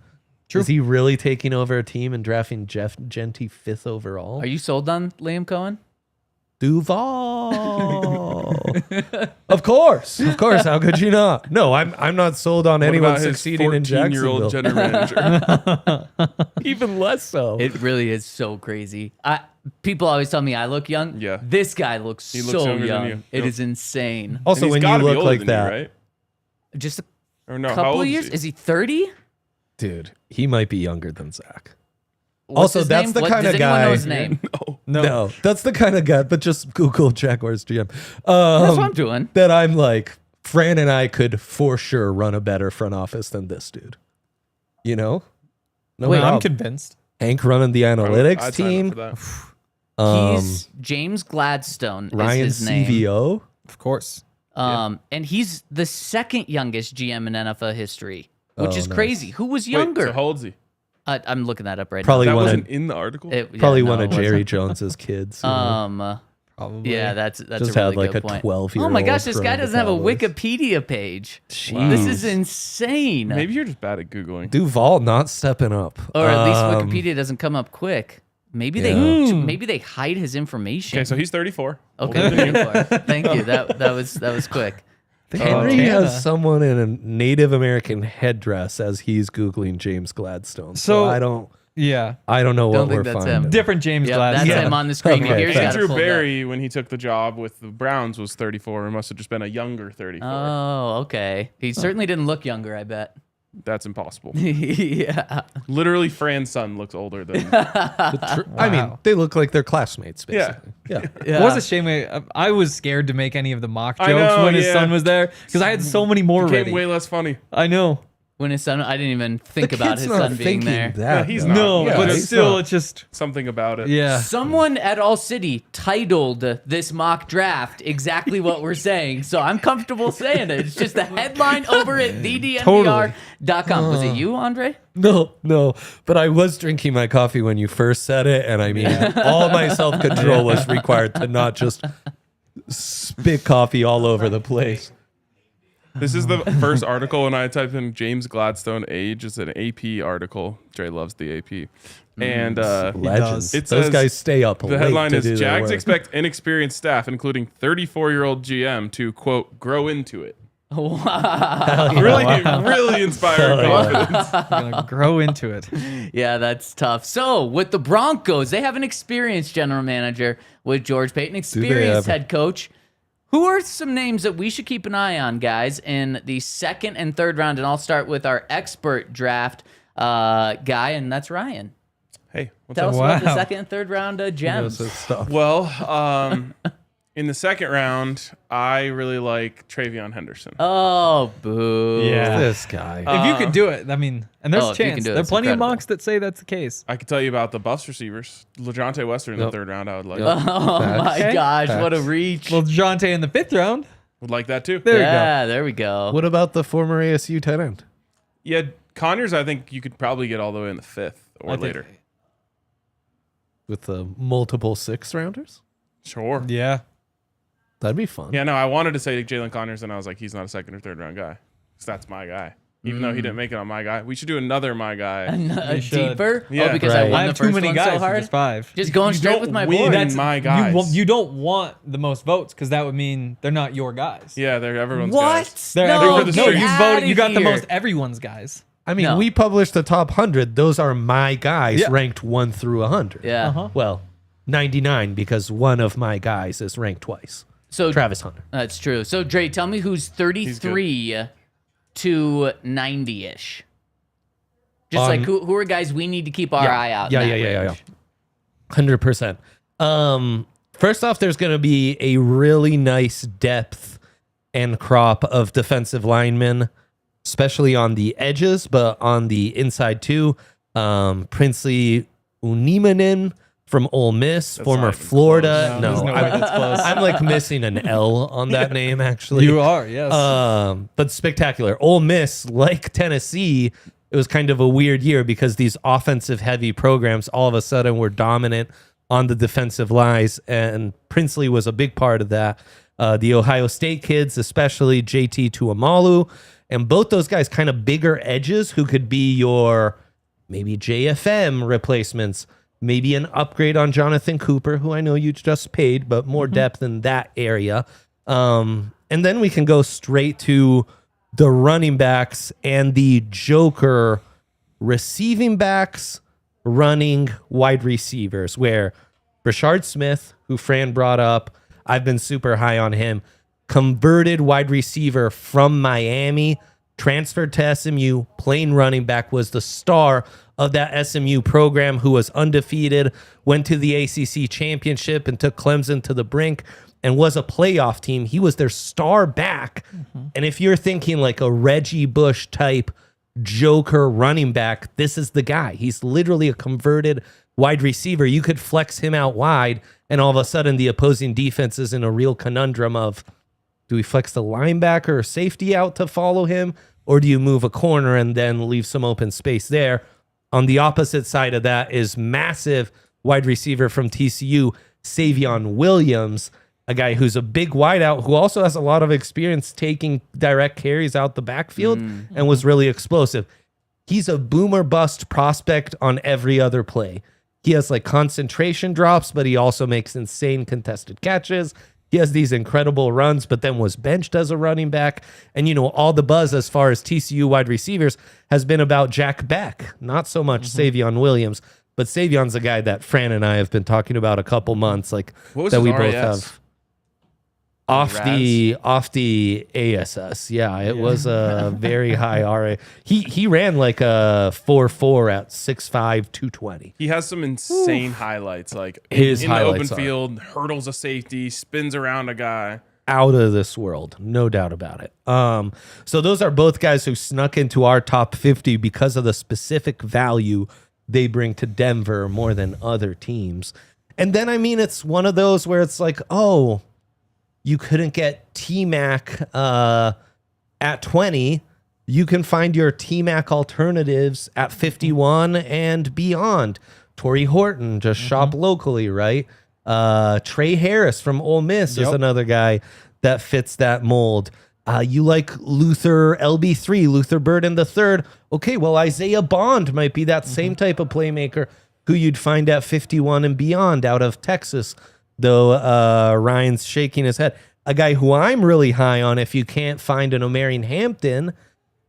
True. Is he really taking over a team and drafting Jeff Jeanty 5th overall? Are you sold on Liam Cohen? Duval. Of course. How could you not? No, I'm not sold on What anyone about his succeeding in 14-year-old Jacksonville. general manager? Even less so. It really is so crazy. People always tell me I look young. Yeah. This guy looks He looks so younger than young. you. It Yep. is insane. Also, And he's when you gotta be look older like than that, you, right? Just a Or no, how couple old years. is Is he 30? dude, he might be younger than Zach. What's Also, his that's name? the What- kind does of anyone know guy- his name? No, that's the kind of guy. But just Google Jaguars GM. That's what I'm doing. That I'm like, Fran and I could for sure run a better front office than this dude. You know? No Wait, I'm problem. convinced. Hank running the analytics I'd sign up team. for that. He's James Gladstone is Ryan his name. CVO. Of course. And he's the second youngest GM in NFL history, which Oh, is nice. crazy. Who was Wait, younger? so how old is he? I'm looking that up right Probably That one wasn't of in the article? now. probably Yeah, one no, of it Jerry wasn't. Jones's kids. you know? Probably. Yeah, that's Just a really had like good a point. 12-year-old. Oh my gosh, this guy from the doesn't have a Cowboys. Wikipedia page. Jeez. This is insane. Maybe you're just bad at Googling. Duval not stepping up. Or at least Wikipedia doesn't come up quick. Maybe they hide his information. Okay, so he's 34. Okay, Older than you. 34. Thank you. That was quick. Henry Montana. has someone in a Native American headdress as he's Googling James Gladstone. So So- I don't Yeah. know Don't what think we're that's finding. him. Different James Yep, Gladstone. that's him on the screen. Okay, Here's got it Andrew pulled up. Barry, when he took the job with the Browns, was 34. It must have just been a younger 34. Oh, okay. He certainly didn't look younger, I bet. That's impossible. Yeah. Literally, Fran's son looks older than. I mean, they look like they're classmates, basically. Yeah. It was a shame. I was scared to make any of the mock I jokes know, when his yeah. son was there because I had so many more Became ready. way less funny. I know. When his son, I didn't even think The about kid's his not son being thinking there. that. He's though. not. No, Yeah, but he's still, not. it's just Something about it. yeah. Someone at All City titled this mock draft exactly what we're saying, so I'm comfortable saying it. It's just the headline over at thednvr.com. Was it you, Andre? No. But I was drinking my coffee when you first said it, and I mean, all my self-control was required to not just spit coffee all over the place. This is the first article, and I typed in James Gladstone age. It's an AP article. Dre loves the AP. And Legends. It Those says- guys stay up the late headline to is do their Jags work. expect inexperienced staff, including 34-year-old GM, to, quote, grow into it. Wow. Really inspiring confidence. Gonna grow into it. Yeah, that's tough. So, with the Broncos, they have an experienced general manager with George Payton, experienced ever? head coach. Who are some names that we should keep an eye on, guys, in the second and third round? And I'll start with our expert draft guy, and that's Ryan. Hey, what's Tell up? us about the Wow. second and third round gems. Those stuff. Well, in the second round, I really like TreVeyon Henderson. Oh, boo. Yeah. This guy. If you could do it, I mean, and there's Oh, a if you can chance. do it, There are it's plenty incredible. of mocks that say that's the case. I could tell you about the bus receivers. LaJohntay Western in the Yep. third round, I would like. Yep. Oh, my Okay. gosh. What a Facts. reach. Well, Jonte in the 5th round. Would like that too. There you go. Yeah, there we go. What about the former ASU tight end? Yeah, Conyers, I think you could probably get all the way in the 5th or I think- later. With the multiple 6th rounders? Sure. Yeah. That'd be fun. Yeah, no, I wanted to say Jalen Conyers, and I was like, he's not a second or third round guy. 'Cause that's my guy. Even though he didn't make it on my guy. We should do another my guy. We should. Deeper? Yeah. Oh, because I Right. won I the have too first many one guys so for hard. just 5. Just going You straight don't with my win. boy. That's my guys. You don't want the most votes because that would mean they're not your guys. Yeah, they're everyone's What? guys. They're No, everyone's- get you outta voted. You got the here. most everyone's guys. I mean, No. we published the top 100. Those are my guys Yeah. ranked 1 through 100. Yeah. Uh-huh. Well, 99 because one of my guys is ranked twice. So Travis Hunter. that's true. So Dre, tell me who's 33 to 90-ish. Just like who are guys we need to keep our eye out? in that range? 100%. First off, there's going to be a really nice depth and crop of defensive linemen, especially on the edges, but on the inside too. Princely Unimanen from Ole Miss, former not even Florida. close. No, There's no way that's close. I'm like missing an L on that name, actually. You are, yes. But spectacular. Ole Miss, like Tennessee, it was kind of a weird year because these offensive heavy programs all of a sudden were dominant on the defensive lines, and Princely was a big part of that. The Ohio State kids, especially JT Tuamalu, and both those guys kind of bigger edges who could be your maybe JFM replacements, maybe an upgrade on Jonathan Cooper, who I know you just paid, but more depth in that area. And then we can go straight to the running backs and the Joker receiving backs, running wide receivers, where Rashard Smith, who Fran brought up, I've been super high on him, converted wide receiver from Miami, transferred to SMU, playing running back, was the star of that SMU program, who was undefeated, went to the ACC championship and took Clemson to the brink and was a playoff team. He was their star back. And if you're thinking like a Reggie Bush type Joker running back, this is the guy. He's literally a converted wide receiver. You could flex him out wide, and all of a sudden the opposing defense is in a real conundrum of, do we flex the linebacker or safety out to follow him, or do you move a corner and then leave some open space there? On the opposite side of that is massive wide receiver from TCU, Savion Williams, a guy who's a big wideout who also has a lot of experience taking direct carries out the backfield and was really explosive. He's a boomer bust prospect on every other play. He has like concentration drops, but he also makes insane contested catches. He has these incredible runs, but then was benched as a running back. And, you know, all the buzz as far as TCU wide receivers has been about Jack Beck, not so much Savion Williams. But Savion's a guy that Fran and I have been talking about a couple months, like What was that his we both RAS? have. off the ASS. Yeah, it was a very high RA. He ran like a 4.4 at 6'5", 220. He has some insane highlights, like His in the open highlights are field, hurdles a safety, spins around a guy. out of this world, no doubt about it. So those are both guys who snuck into our top 50 because of the specific value they bring to Denver more than other teams. And then, I mean, it's one of those where it's like, oh, you couldn't get T-Mac at 20. You can find your T-Mac alternatives at 51 and beyond. Tory Horton, just shop locally, right? Trey Harris from Ole Miss is another guy that fits that mold. You like Luther LB3, Luther Burden III. Okay, well, Isaiah Bond might be that same type of playmaker who you'd find at 51 and beyond out of Texas, though Ryan's shaking his head. A guy who I'm really high on, if you can't find an Omarion Hampton,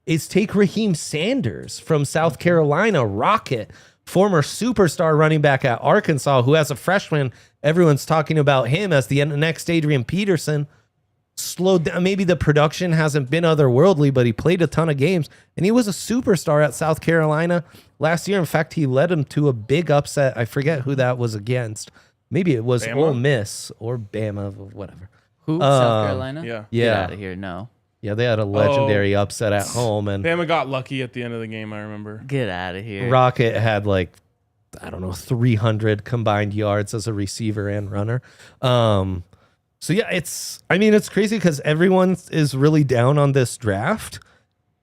is take Raheem Sanders from South Carolina, Rocket, former superstar running back at Arkansas, who as a freshman, everyone's talking about him as the next Adrian Peterson. Slowed down. Maybe the production hasn't been otherworldly, but he played a ton of games, and he was a superstar at South Carolina last year. In fact, he led him to a big upset. I forget who that was against. Maybe it was Bama? Ole Miss or Bama, whatever. Who? South Carolina? Yeah. Get out of here. No. Yeah, they had a legendary upset at home, and Bama got lucky at the end of the game, I remember. Get out of here. Rocket had like, I don't know, 300 combined yards as a receiver and runner. So yeah, it's crazy because everyone is really down on this draft,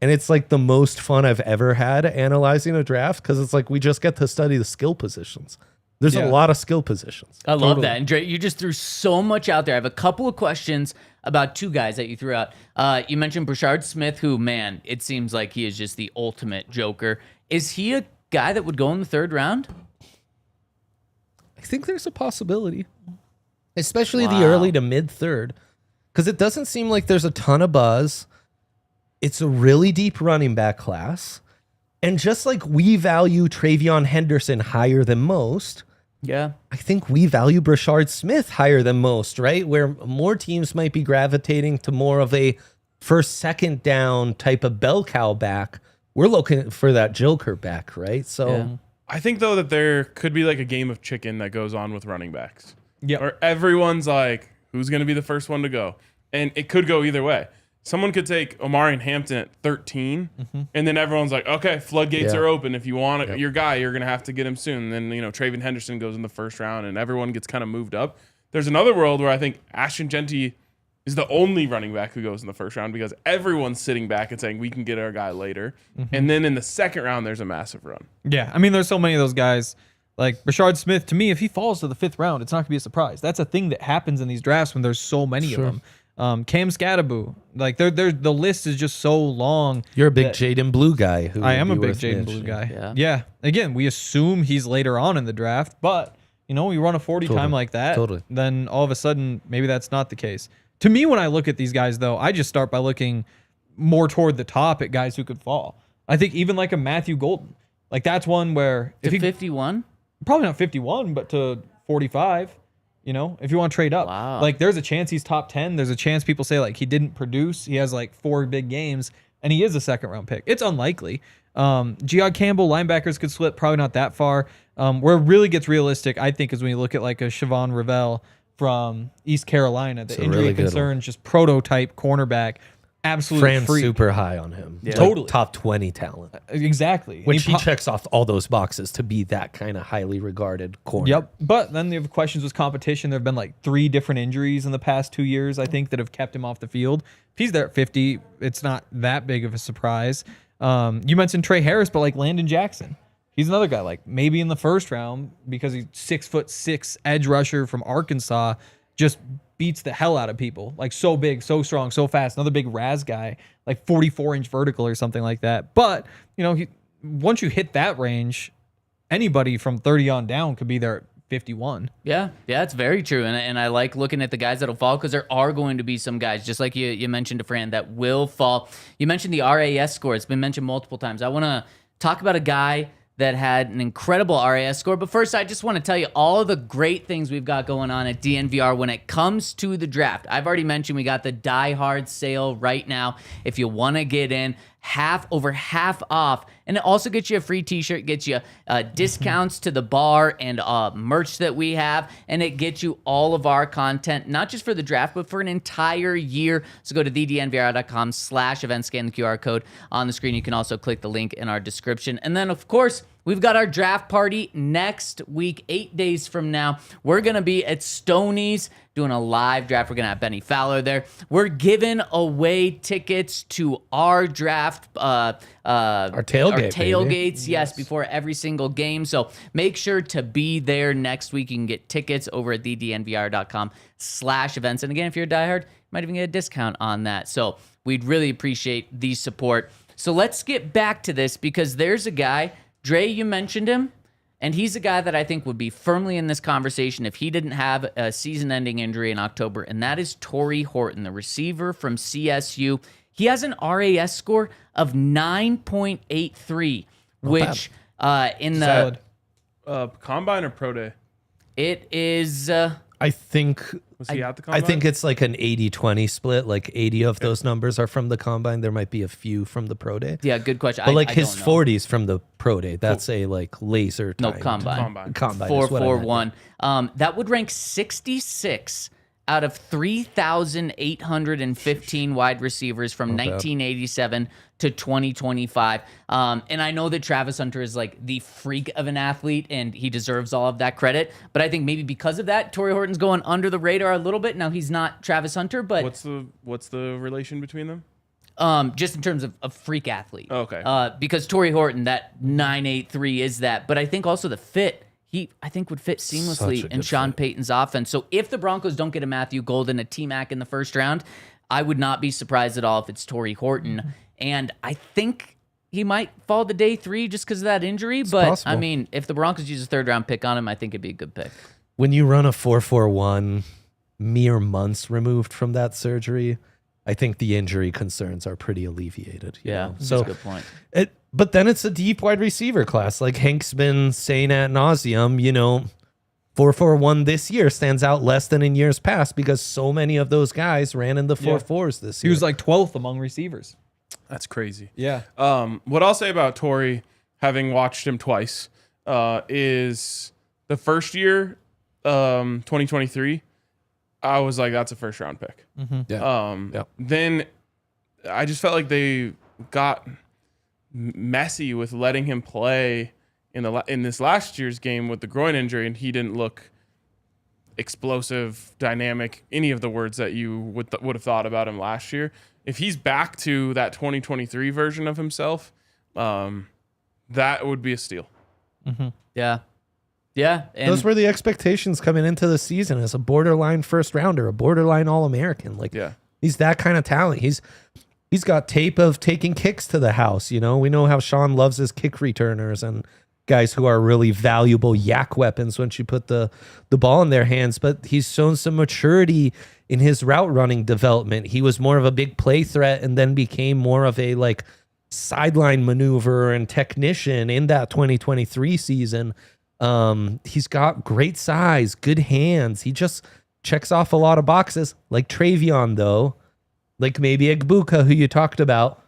and it's like the most fun I've ever had analyzing a draft because it's like we just get to study the skill positions. There's a lot of skill positions. I love that. And Dre, you just threw so much out there. I have a couple of questions about two guys that you threw out. You mentioned Brashard Smith, who, man, it seems like he is just the ultimate joker. Is he a guy that would go in the third round? I think there's a possibility, especially the early to mid third, because it doesn't seem like there's a ton of buzz. It's a really deep running back class. And just like we value TreVeyon Henderson higher than most, Yeah. I think we value Brashard Smith higher than most, right? Where more teams might be gravitating to more of a first, second down type of bell cow back. We're looking for that joker back, right? So I think, though, that there could be like a game of chicken that goes on with running backs. Yep. Where everyone's like, who's going to be the first one to go? And it could go either way. Someone could take Omarion Hampton at 13, and then everyone's like, okay, floodgates are open. If you want your guy, you're going to have to get him soon. And then, TreVeyon Henderson goes in the first round, and everyone gets kind of moved up. There's another world where I think Ashton Jeanty is the only running back who goes in the first round because everyone's sitting back and saying, we can get our guy later. And then in the second round, there's a massive run. Yeah, I mean, there's so many of those guys. Like Brashard Smith, to me, if he falls to the fifth round, it's not going to be a surprise. That's a thing that happens in these drafts when there's so many of them. Cam Scadaboo, like the list is just so long. you're a big Jaden Blue guy. I am a big Jaden Blue guy. Yeah. Again, we assume he's later on in the draft, but you run a 40 time like that, then all of a sudden maybe that's not the case. To me, when I look at these guys, though, I just start by looking more toward the top at guys who could fall. I think even like a Matthew Golden, like that's one where if he 51, probably not 51, but to 45. If you want to trade up, like there's a chance he's top 10. There's a chance people say like he didn't produce. He has like 4 big games and he is a second round pick. It's unlikely. Geog Campbell, linebackers could split, probably not that far. Where it really gets realistic, I think, is when you look at like a Siobhan Revell from East Carolina, the injury really concerns, just prototype cornerback. Absolute Fran's freak. super high on him. Yeah. Totally. Top 20 talent. Exactly. Which he checks off all those boxes to be that kind of highly regarded corner. Yep. But then you have questions with competition. There have been like 3 different injuries in the past 2 years, I think, that have kept him off the field. If he's there at 50, it's not that big of a surprise. You mentioned Trey Harris, but like Landon Jackson. He's another guy, like maybe in the first round because he's 6'6" edge rusher from Arkansas, just beats the hell out of people. Like so big, so strong, so fast. Another big Raz guy, like 44-inch vertical or something like that. But, once you hit that range, anybody from 30 on down could be there at 51. Yeah, it's very true. And I like looking at the guys that'll fall because there are going to be some guys, just like you mentioned to Fran, that will fall. You mentioned the RAS score. It's been mentioned multiple times. I want to talk about a guy that had an incredible RAS score. But first, I just want to tell you all of the great things we've got going on at DNVR when it comes to the draft. I've already mentioned we got the Die Hard sale right now. If you want to get in, over half off, and it also gets you a free t-shirt, gets you discounts to the bar and merch that we have, and it gets you all of our content, not just for the draft, but for an entire year. So go to thednvr.com/event, scan the QR code on the screen. You can also click the link in our description. And then, of course, we've got our draft party next week, 8 days from now. We're going to be at Stoney's doing a live draft. We're going to have Benny Fowler there. We're giving away tickets to our draft, our tailgates, yes, before every single game. So make sure to be there next week. You can get tickets over at thednvr.com/events. And again, if you're a diehard, you might even get a discount on that. So we'd really appreciate the support. So let's get back to this because there's a guy, Dre, you mentioned him. And he's a guy that I think would be firmly in this conversation if he didn't have a season-ending injury in October, and that is Tory Horton, the receiver from CSU. He has an RAS score of 9.83, which in the combine or pro day? It is. I think Was he at the combine? I think it's like an 80-20 split. Like 80 of those numbers are from the combine. There might be a few from the pro day. Yeah, good question. But like I his don't know. 40s from the pro day. That's a like laser No, time. combine. Combine is what I meant. 4.41. That would rank 66 out of 3,815 wide receivers from 1987 to 2025. And I know that Travis Hunter is like the freak of an athlete and he deserves all of that credit. But I think maybe because of that, Tory Horton's going under the radar a little bit. Now he's not Travis Hunter, but what's the relation between them? just in terms of freak athlete. Okay. Because Tory Horton, that 9.83 is that. But I think also the fit, I think would fit seamlessly in Sean Payton's offense. So if the Broncos don't get a Matthew Golden, a T-Mac in the first round, I would not be surprised at all if it's Tory Horton. And I think he might fall to day 3 just because of that injury. But possible. I mean, if the Broncos use a 3rd-round pick on him, I think it'd be a good pick. When you run a 4.41 mere months removed from that surgery, I think the injury concerns are pretty alleviated. you know? That's So a good point. But then it's a deep wide receiver class. Like Hank's been saying ad nauseum, 4.41 this year stands out less than in years past because so many of those guys ran in the 4.4s this He year. was like 12th among receivers. That's crazy. Yeah. What I'll say about Tory, having watched him twice, is the first year, 2023, I was like, that's a 1st-round pick. Then I just felt like they got messy with letting him play in this last year's game with the groin injury, and he didn't look explosive, dynamic, any of the words that you would have thought about him last year. If he's back to that 2023 version of himself, that would be a steal. Yeah. Yeah. And Those were the expectations coming into the season as a borderline 1st-rounder, a borderline All-American. Like, he's that kind of talent. He's got tape of taking kicks to the house. We know how Sean loves his kick returners and guys who are really valuable yak weapons once you put the ball in their hands. But he's shown some maturity in his route running development. He was more of a big play threat and then became more of a like sideline maneuver and technician in that 2023 season. He's got great size, good hands. He just checks off a lot of boxes. Like TreVeyon, though, like maybe Egbuka, who you talked about,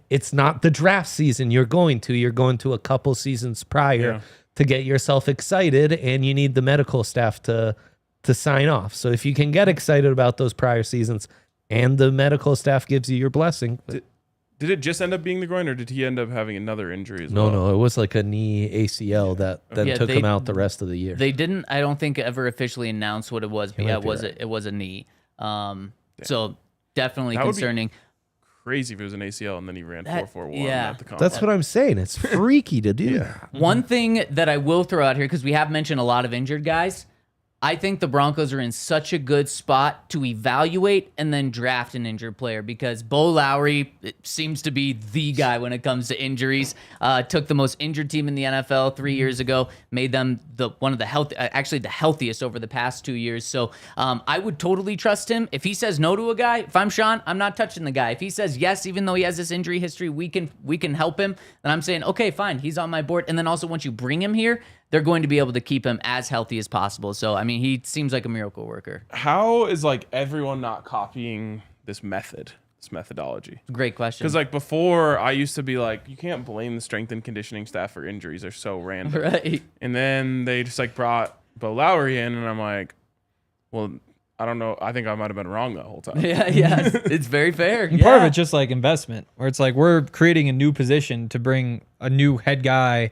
it's not the draft season you're going to a couple seasons prior to get yourself excited, and you need the medical staff to sign off. So if you can get excited about those prior seasons and the medical staff gives you your blessing. Did it just end up being the groin, or did he end up having another injury as well? No, it was like a knee ACL that then took him out the rest of the year. They didn't, I don't think, ever officially announce what it was, but it was a knee. So definitely That would be concerning. crazy if it was an ACL and then he ran 4.41 at the combine. That's what I'm saying. It's freaky to do. One thing that I will throw out here, because we have mentioned a lot of injured guys, I think the Broncos are in such a good spot to evaluate and then draft an injured player because Bo Lowry seems to be the guy when it comes to injuries. Took the most injured team in the NFL 3 years ago, made them one of the healthiest over the past 2 years. So I would totally trust him. If he says no to a guy, if I'm Sean, I'm not touching the guy. If he says yes, even though he has this injury history, we can help him, then I'm saying, okay, fine, he's on my board. And then also once you bring him here, they're going to be able to keep him as healthy as possible. So, I mean, he seems like a miracle worker. How is like everyone not copying this methodology? Great question. Because like before, I used to be like, you can't blame the strength and conditioning staff for injuries. They're so random. Right. And then they just like brought Bo Lowry in, and I'm like, well, I don't know. I think I might have been wrong the whole time. Yeah, it's very fair. And part of it's just like investment, where it's like we're creating a new position to bring a new head guy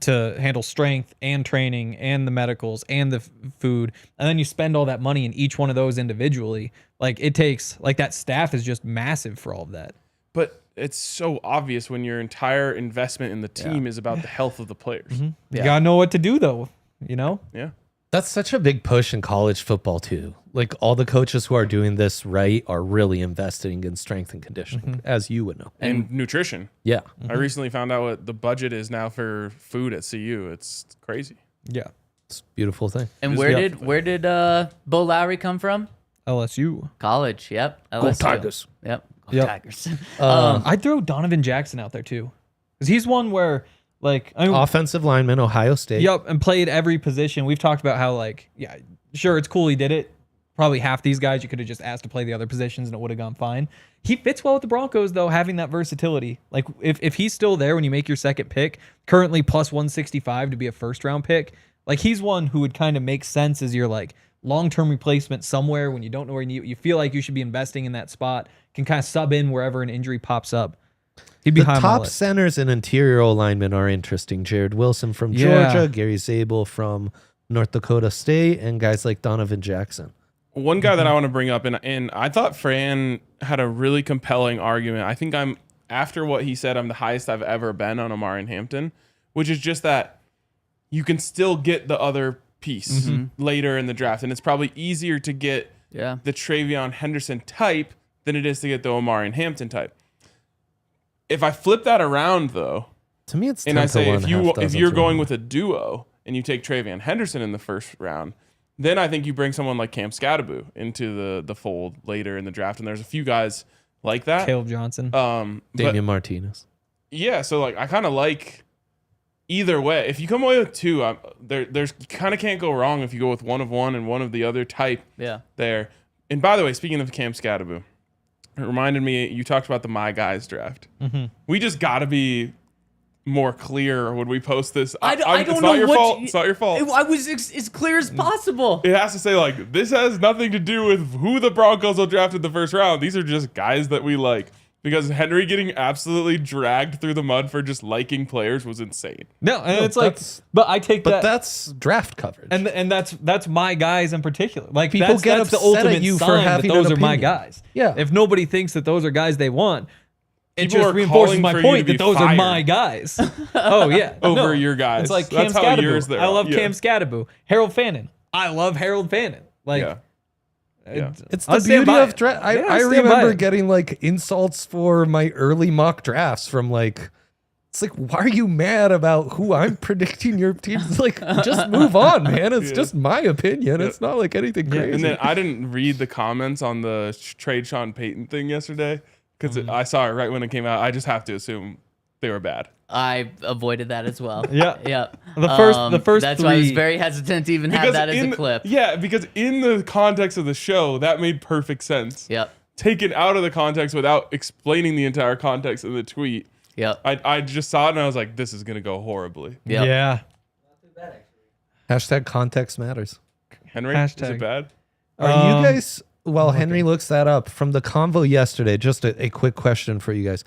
to handle strength and training and the medicals and the food. And then you spend all that money in each one of those individually. Like it takes, like that staff is just massive for all of that. But it's so obvious when your entire investment in the team is about the health of the players. You gotta know what to do though, you know? Yeah. That's such a big push in college football too. Like all the coaches who are doing this right are really investing in strength and conditioning, as you would know. And nutrition. Yeah. I recently found out what the budget is now for food at CU. It's crazy. Yeah. It's a beautiful thing. And where did Bo Lowry come from? LSU. College. Yep. LSU. Go Tigers. Yep. Go Yep. Tigers. I'd throw Donovan Jackson out there too. Because he's one where like Offensive lineman, Ohio State. Yep, and played every position. We've talked about how like, yeah, sure, it's cool he did it. Probably half these guys you could have just asked to play the other positions and it would have gone fine. He fits well with the Broncos though, having that versatility. Like if he's still there when you make your second pick, currently plus 165 to be a first round pick, like he's one who would kind of make sense as your like long-term replacement somewhere when you don't know where you feel like you should be investing in that spot, can kind of sub in wherever an injury pops up. He'd be The high on my top list. centers and interior linemen are interesting. Jared Wilson from Yeah. Georgia, Gary Zabel from North Dakota State, and guys like Donovan Jackson. One guy that I want to bring up, and I thought Fran had a really compelling argument. I think after what he said, I'm the highest I've ever been on Omarion Hampton, which is just that you can still get the other piece later in the draft. And it's probably easier to get the TreVeyon Henderson type than it is to get the Omarion Hampton type. If I flip that around, though, To me, it's 10 and I to say 1, half if dozen you're to going 1. with a duo and you take TreVeyon Henderson in the first round, then I think you bring someone like Cam Scadaboo into the fold later in the draft. And there's a few guys like that. Kaleb Johnson. Damian Martinez. Yeah, so like I kind of like either way. If you come away with two, there's kind of can't go wrong if you go with one of one and one of the other type. Yeah. There. And by the way, speaking of Cam Scadaboo, it reminded me, you talked about the My Guys draft. We just got to be more clear when we post this. I don't it's know not your what fault. It's not your fault. I was as clear as possible. It has to say like, this has nothing to do with who the Broncos will draft in the first round. These are just guys that we like. Because Henry getting absolutely dragged through the mud for just liking players was insane. No, and it's like, that's- but I take But that. that's draft coverage. And that's my guys in particular. Like People that's, get that's the upset at ultimate you for sign having that those an are my opinion. guys. Yeah. If nobody thinks that those are guys they want, it People just are reinforces calling my for you to point be that those are fired. my guys. Oh yeah, Over your guys. It's like Cam That's how Scadaboo. yours there I are. love Yeah. Cam Scadaboo. Harold Fannin. I love Harold Fannin. Like. Yeah. Yeah. It's I'll the stand beauty by of it. draft. Yeah, I I'll stand by remember it. getting like insults for my early mock drafts from like, it's like, why are you mad about who I'm predicting your team? It's like, just move on, man. It's just my opinion. It's not like anything crazy. And then I didn't read the comments on the trade Sean Payton thing yesterday because I saw it right when it came out. I just have to assume they were bad. I avoided that as well. Yeah. Yeah. The first That's why I was three- very hesitant to even have that as a clip. Yeah, because in the context of the show, that made perfect sense. Yep. Taken out of the context without explaining the entire context of the tweet, Yep. I just saw it and I was like, this is going to go horribly. Yep. Yeah. Hashtag context matters. Henry, is Hashtag. it bad? Are you guys, while Henry looks that up, from the convo yesterday, just a quick question for you guys.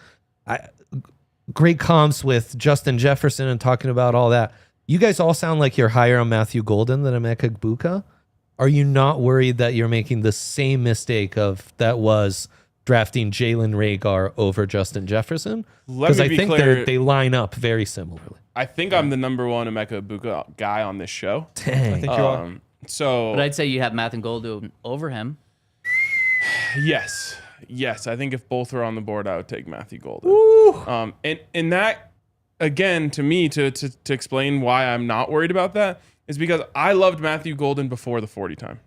Great comms with Justin Jefferson and talking about all that. You guys all sound like you're higher on Matthew Golden than Emeka Egbuka. Are you not worried that you're making the same mistake of that was drafting Jalen Reagor over Justin Jefferson? Let Because me I be think clear. they line up very similarly. I think I'm the number one Emeka Egbuka guy on this show. Dang. think you are. So, But I'd say you have Matthew Golden over him. yes. I think if both were on the board, I would take Matthew Golden. And that, again, to me, to explain why I'm not worried about that, is because I loved Matthew Golden before the 40 time.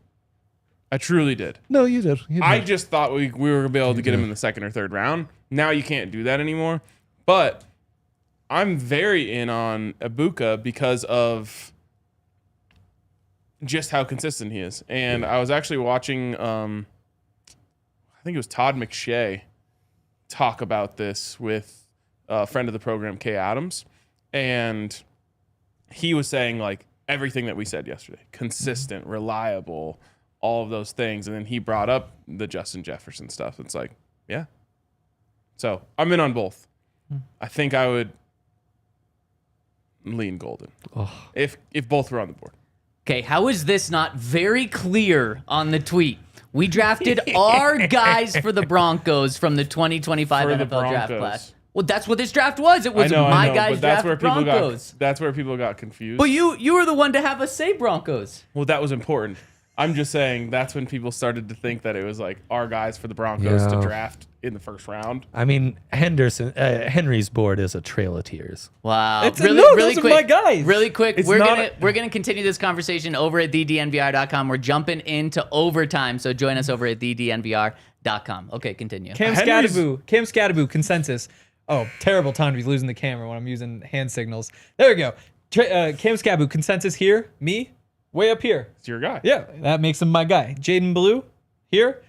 I truly did. No, you did. I just thought we were going to be able to get him in the second or third round. Now you can't do that anymore. But I'm very in on Ibuka because of just how consistent he is. And I was actually watching, I think it was Todd McShay talk about this with a friend of the program, Kay Adams. And he was saying, like, everything that we said yesterday, consistent, reliable, all of those things. And then he brought up the Justin Jefferson stuff. It's like, yeah. So I'm in on both. I think I would lean Golden if both were on the board. Okay, how is this not very clear on the tweet? We drafted our guys for the Broncos from the 2025 For the NFL draft Broncos. class. Well, that's what this draft was. It was I know, my guys but that's draft where people Broncos. that's where people got confused. But you were the one to have us say Broncos. Well, that was important. I'm just saying that's when people started to think that it was like our guys for the Broncos to Yeah. draft in the first round. I mean, Henry's board is a trail of tears. Wow. It's those quick, are my guys. Really quick, It's we're not gonna continue this conversation over at thednvr.com. We're jumping into overtime, so join us over at thednvr.com. Okay, continue. Cam Scattaboo, consensus. Oh, terrible time to be losing the camera when I'm using hand signals. There we go. Cam Scattaboo, consensus here. Me, way up here. It's your guy. Yeah, that makes him my guy. Jaden Blue, here,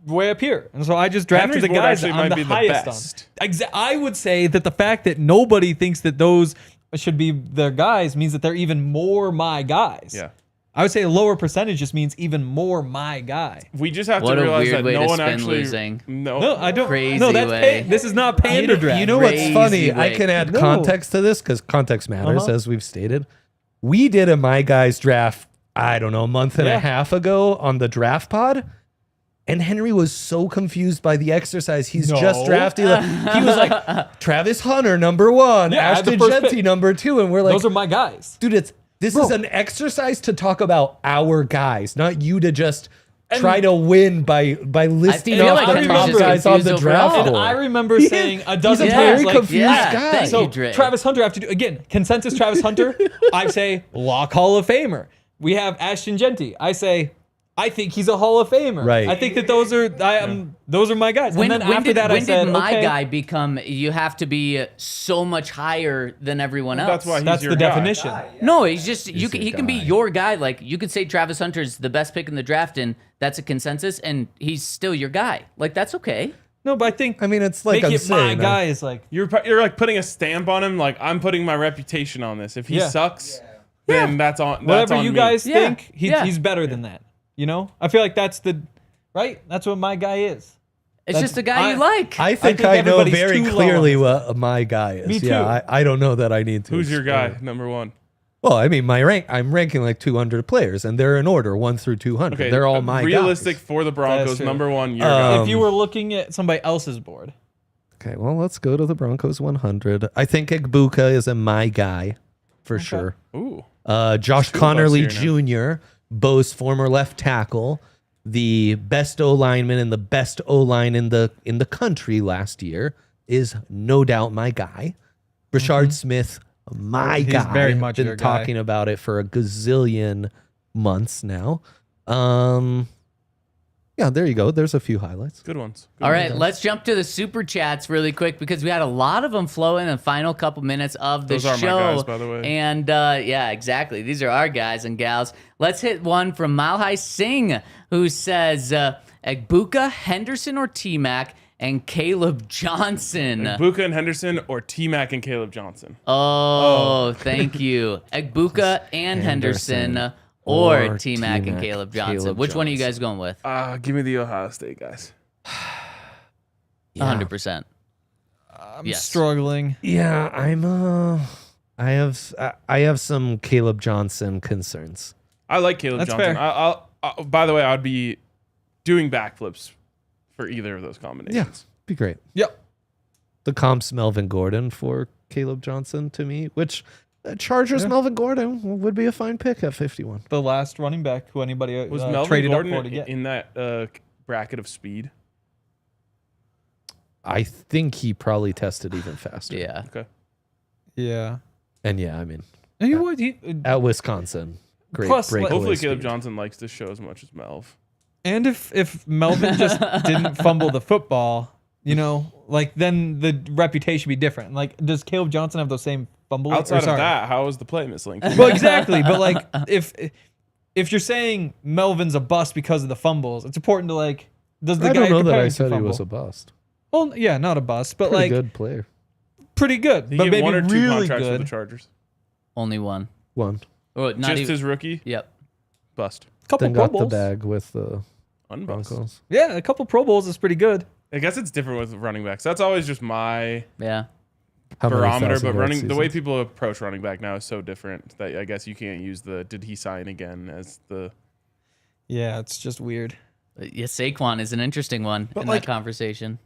way up here. And so I just drafted Henry's the board guys actually I'm might the be the highest best. on. I would say that the fact that nobody thinks that those should be their guys means that they're even more my guys. Yeah. I would say a lower percentage just means even more my guy. We just have What to a realize weird that way no to one spin actually losing. No, I don't. Crazy no, that's way. this is not panda draft. You know what's Crazy funny? I way. can add No. context to this because context matters, as we've stated. We did a My Guys draft, I don't know, a month and a half ago on the draft pod. And Henry was so confused by the exercise. He's just drafting. He was like, Travis Hunter, number 1, Yeah, I had the Ashton first Jeanty, pick. number 2. And we're like, Those are my guys. dude, this is an exercise to talk about our guys, not you to just try to win by listing feel off like the Henry's top just guys on confused the overall. draft And And board. I remember saying a dozen a times, very like, confused yeah, guy. thank you, So Dre. Travis Hunter, have to do again. Consensus Travis Hunter. I say lock Hall of Famer. We have Ashton Jeanty. I say I think he's a Hall of Famer. Right. I think that those are my guys. When, and then when after did, that, when I said, did my okay, guy become? You have to be so much higher than everyone else. That's why that's he's your the guy. definition. No, he's just he can be guy. your guy. Like you could say Travis Hunter's the best pick in the draft, and that's a consensus, and he's still your guy. Like that's okay. No, but I think I mean, it's like make I'm it my saying, guy is like You're like putting a stamp on him. Like I'm putting my reputation on this. If he Yeah. sucks, then that's on. That's whatever on you me. guys Yeah. think. Yeah. He's better than that. You know, I feel like that's the right. That's what my guy is. It's just a guy you like. I think think I know everybody's very too low clearly on what my guy is. Me too. Yeah, I don't know that I need to. Who's your explain. guy? Number 1. Well, I mean, I'm ranking like 200 players, and they're in order 1 through 200. Okay, They're all my realistic guys. for the Broncos. true. Number 1, your guy. If you were looking at somebody else's board, Okay, well, let's go to the Broncos 100. I think Ibuka is a my guy for sure. Ooh. Josh Two of us Connerly here Jr., Bo's former left tackle, the best O lineman and the best O line in the country last year, is no doubt my guy. Rashard Smith, my He's guy. very much Been your guy. talking about it for a gazillion months now. Yeah, there you go. There's a few highlights. Good ones. All right, let's jump to the super chats really quick because we had a lot of them flow in the final couple minutes of the Those are my show. guys, by the way. And yeah, exactly. These are our guys and gals. Let's hit one from Mile High Singh, who says Ibuka, Henderson, or T-Mac, and Kaleb Johnson. Ibuka and Henderson or T-Mac and Kaleb Johnson. Oh, thank you. Ibuka and Henderson or or T-Mac and T-Mac, Kaleb Johnson. Kaleb Which one are you Johnson. guys going with? Give me the Ohio State guys. 100%. I'm Yes. struggling. Yeah, I have some Kaleb Johnson concerns. I like Kaleb That's Johnson. fair. I'll by the way, I'd be doing backflips for either of those Yeah, combinations. be great. Yep. The comp's Melvin Gordon for Kaleb Johnson to me, which Chargers Melvin Gordon would be a fine pick at 51. The last running back who anybody Was Melvin traded Gordon up for to get. in that bracket of speed? I think he probably tested even faster. Yeah. Okay. Yeah. And yeah, I mean, He would. at Wisconsin, great Plus, breakaway Hopefully, speed. Kaleb Johnson likes this show as much as Melv. And if Melvin just didn't fumble the football, like then the reputation would be different. Like, does Kaleb Johnson have those same fumble? Outside of that, how is the play mislinked? Well, exactly. But like, if you're saying Melvin's a bust because of the fumbles, it's important to like, does the I guy don't know that I comparing to said he fumble? was a bust. Well, yeah, not a bust, but Pretty like good player. pretty good. Did But he maybe get one or two really contracts with good. the Chargers? Only one. One. Oh, not Just even. his rookie? Yep. Bust. Couple Then Pro got the Bowls. bag with the Unbust. Broncos. Yeah, a couple Pro Bowls is pretty good. I guess it's different with running backs. That's always just my Yeah. How many barometer, but 1,000-yard the way seasons? people approach running back now is so different that I guess you can't use the "did he sign again" as the. Yeah, it's just weird. Yeah, Saquon is an interesting one in like- that conversation.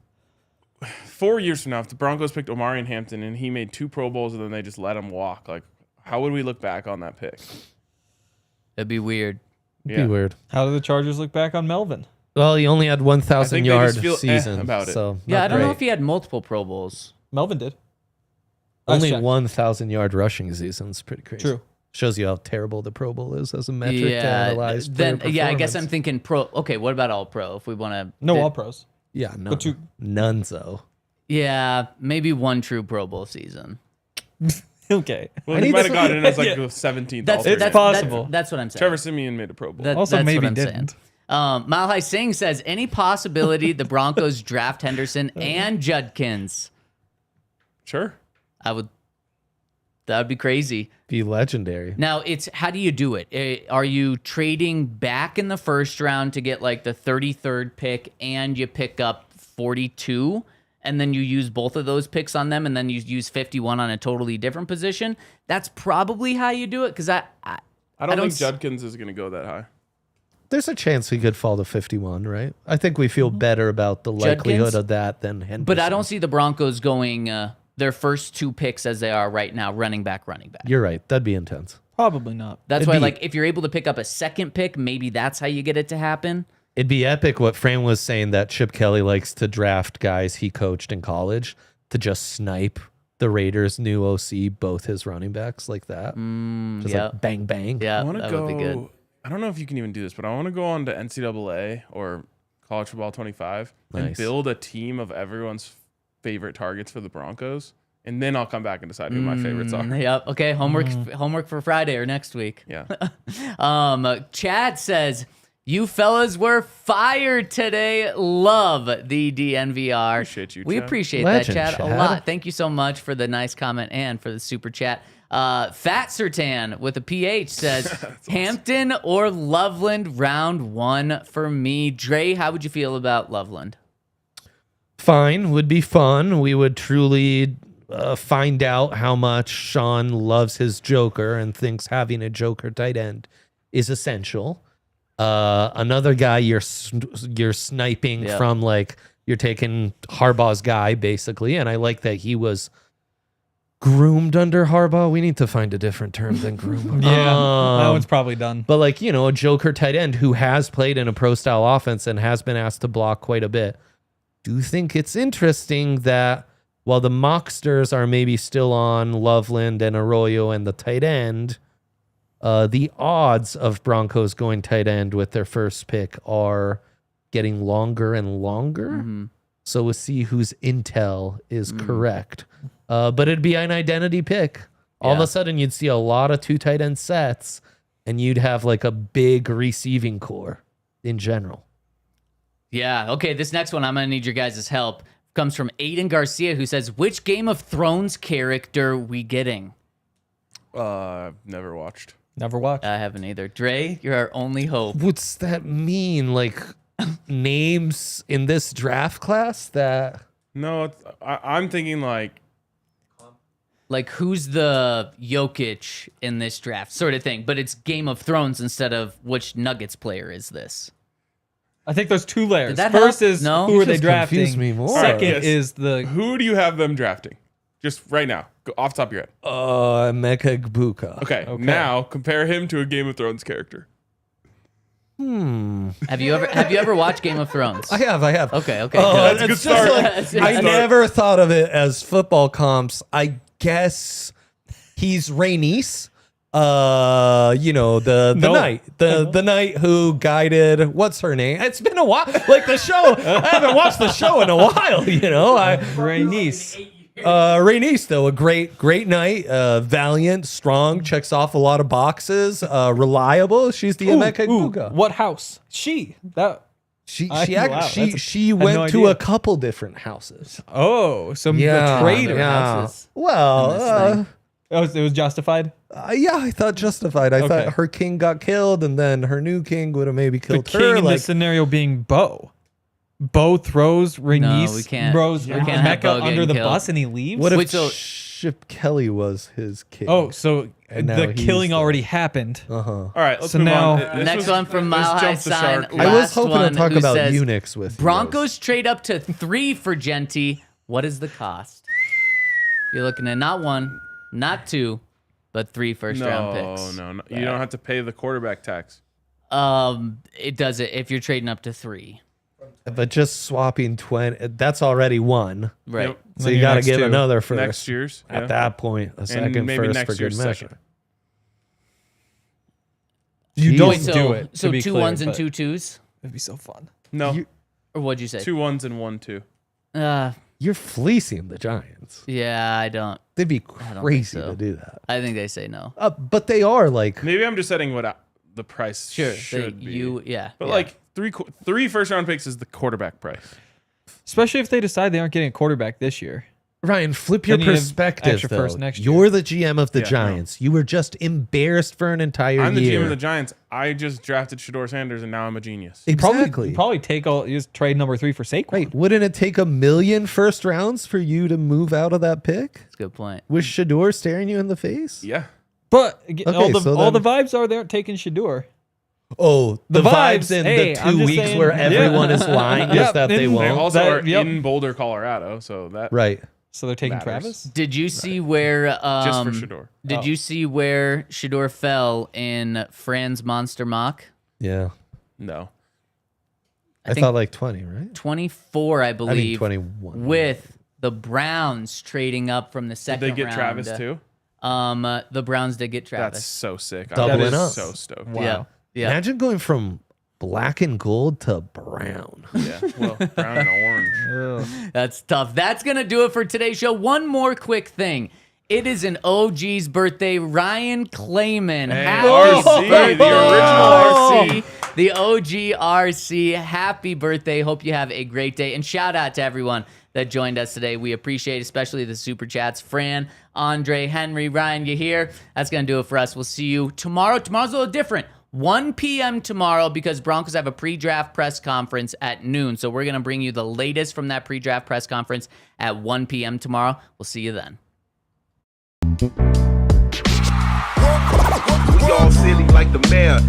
4 years from now, if the Broncos picked Omarion Hampton and he made 2 Pro Bowls and then they just let him walk, like, how would we look back on that pick? It'd be weird. It'd be weird. How do the Chargers look back on Melvin? Well, he only had 1,000 they yard just feel season about it. So Yeah, not I don't know great. if he had multiple Pro Bowls. Melvin did. Only Let's check. 1,000 yard rushing season is pretty crazy. True. Shows you how terrible the Pro Bowl is as a metric to Yeah. analyze. Then player yeah, I guess I'm performance. thinking pro. Okay, what about all pro? If we want to. No All Pros. Yeah, no, But you- nunzo. Yeah, maybe one true Pro Bowl season. Okay. Well, I he need might to- have gotten in as like Yeah. the 17th. That's alternate. It's possible. That's what I'm saying. Trevor Siemian made a Pro Bowl. Also, that's maybe what I'm didn't. saying. Mile High Singh says any possibility the Broncos draft Henderson and Judkins. Sure. That would be crazy. Be legendary. Now it's how do you do it? Are you trading back in the first round to get like the 33rd pick and you pick up 42 and then you use both of those picks on them and then you use 51 on a totally different position? That's probably how you do it because I I don't think s- Judkins is going to go that high. There's a chance he could fall to 51, right? I think we feel better about the likelihood Judkins? of that than Henderson. But I don't see the Broncos going their first 2 picks as they are right now, running back. You're right. That'd be intense. Probably not. That's It'd why, be- like, if you're able to pick up a second pick, maybe that's how you get it to happen. It'd be epic what Fran was saying that Chip Kelly likes to draft guys he coached in college to just snipe the Raiders' new OC, both his running backs like that. Just yeah. like bang, bang. Yeah, I want to that go. would be good. I don't know if you can even do this, but I want to go on to NCAA or College Football 25 and Nice. build a team of everyone's favorite targets for the Broncos, and then I'll come back and decide who my favorites are. Yep. Okay. Homework for Friday or next week. Yeah. Chad says, "You fellas were fired today. Love the DNVR. Appreciate you, We Chad. appreciate Legend, that, Chad, a Chad. lot. Thank you so much for the nice comment and for the super chat. Fat Sertan with a PH says, Hampton or Loveland round 1 for me. Dre, how would you feel about Loveland? Fine, would be fun. We would truly find out how much Sean loves his Joker and thinks having a Joker tight end is essential. Another guy you're sniping Yeah. from, like you're taking Harbaugh's guy basically, and I like that he was groomed under Harbaugh. We need to find a different term than groomed. Yeah, that one's probably done. But like, a Joker tight end who has played in a pro style offense and has been asked to block quite a bit. Do you think it's interesting that while the mocksters are maybe still on Loveland and Arroyo and the tight end, the odds of Broncos going tight end with their first pick are getting longer and longer? So we'll see whose intel is correct. But it'd be an identity pick. All of Yeah. a sudden, you'd see a lot of 2 tight end sets, and you'd have like a big receiving core in general. Yeah. Okay. This next one, I'm going to need your guys' help. Comes from Aiden Garcia, who says, which Game of Thrones character we getting? I've never watched. Never watched. I haven't either. Dre, you're our only hope. What's that mean? Like names in this draft class that No, I'm thinking like Like, who's the Jokic in this draft sort of thing. But it's Game of Thrones instead of which Nuggets player is this. I think there's 2 layers. Did that First help? is No? who are they Just drafting? confused me more. Second Yes. is the who do you have them drafting? Just right now, go off the top of your head. Emeka Egbuka. Okay, now compare him to a Game of Thrones character. Have you ever watched Game of Thrones? I have. Okay. That's a good It's just start. like, That's a good I start. never thought of it as football comps. I guess he's Rhaenys. The knight, the knight who guided. What's her name? It's been a while. Like the show, I haven't watched the show in a while. Rhaenys. Rhaenys, though, a great knight, valiant, strong, checks off a lot of boxes, reliable. She's the Emeka Egbuka. What house? She She wow, she no went to idea. a couple different houses. some Yeah, traitor. yeah. houses Well, Oh, it was justified. yeah, I thought justified. I Okay. thought her king got killed, and then her new king would have maybe The killed king her. in Like, this scenario being Bo. Bo throws Rhaenys, we can't- throws we can't have Bo Rebecca under getting the killed. bus, and he leaves. what if Wait, so- Ship Kelly was his king? Oh, so And now the he's killing the- already happened. All right, let's So move now- on. This Next one from Mile High jump the Sign. shark. I was Last hoping to one, talk who about says, eunuchs with you Broncos trade up to 3 for Jeanty. What is the cost? You're looking at not 1, not 2, but 3 first-round picks. No. You don't have to pay the quarterback tax. It does it if you're trading up to 3. But just swapping 20, that's already one. Right. Yep. So Then you your got to next give two. another first. Next year's. At yeah. that point, a second maybe first next for good year's measure. second. You Jeez. don't Wait, so, do it. so to be 2 clear, ones and but 2 twos? It'd be so fun. No, Or what'd you say? 2 1s and 1 2. You're fleecing the Giants. Yeah, I don't. They'd be don't think crazy so. to do that. I think they say no. But they are like, Maybe I'm just setting what the price Sure. should be. Yeah. But yeah. like three first round picks is the quarterback price. Especially if they decide they aren't getting a quarterback this year. Ryan, flip your Then you have perspective, extra though. first next year. You're the GM of the Yeah, no. Giants. You were just embarrassed for an entire I'm the year. GM of the Giants. I just drafted Shador Sanders and now I'm a genius. Exactly. You probably take you just trade number 3 for Saquon. Right. Wouldn't it take 1 million first rounds for you to move out of that pick? That's a good point. Was Shador staring you in the face? Yeah. But Okay, so all the then- vibes are they aren't taking Shador. Oh, the vibes vibes. in Hey, the I'm 2 just weeks saying- where Yeah. everyone is lying Yep, just that they and They won't. also That- are yep. in Boulder, Colorado, so that Right. So they're taking Matters. Travis? Did you see where just for Shador. Did you see where Shador fell in Fran's Monster Mock? Yeah. No. I think- thought like 20, right? 24, I believe. 21. With the Browns trading up from the Did second they get round. Travis too? The Browns did get That's Travis. so sick. Doubling I'm up. so stoked. Yeah. Yeah. Imagine going from black and gold to brown. Yeah. Well, brown and orange. That's tough. That's going to do it for today's show. One more quick thing. It is an OG's birthday. Ryan Clayman. Hey, Happy RC, birthday. the original RC. The OG RC. Happy birthday. Hope you have a great day. And shout out to everyone that joined us today. We appreciate especially the super chats. Fran, Andre, Henry, Ryan, you here? That's going to do it for us. We'll see you tomorrow. Tomorrow's a little different. 1 p.m. tomorrow because Broncos have a pre-draft press conference at noon. So we're going to bring you the latest from that pre-draft press conference at 1 p.m. tomorrow. We'll see you then. We all silly like the mayor.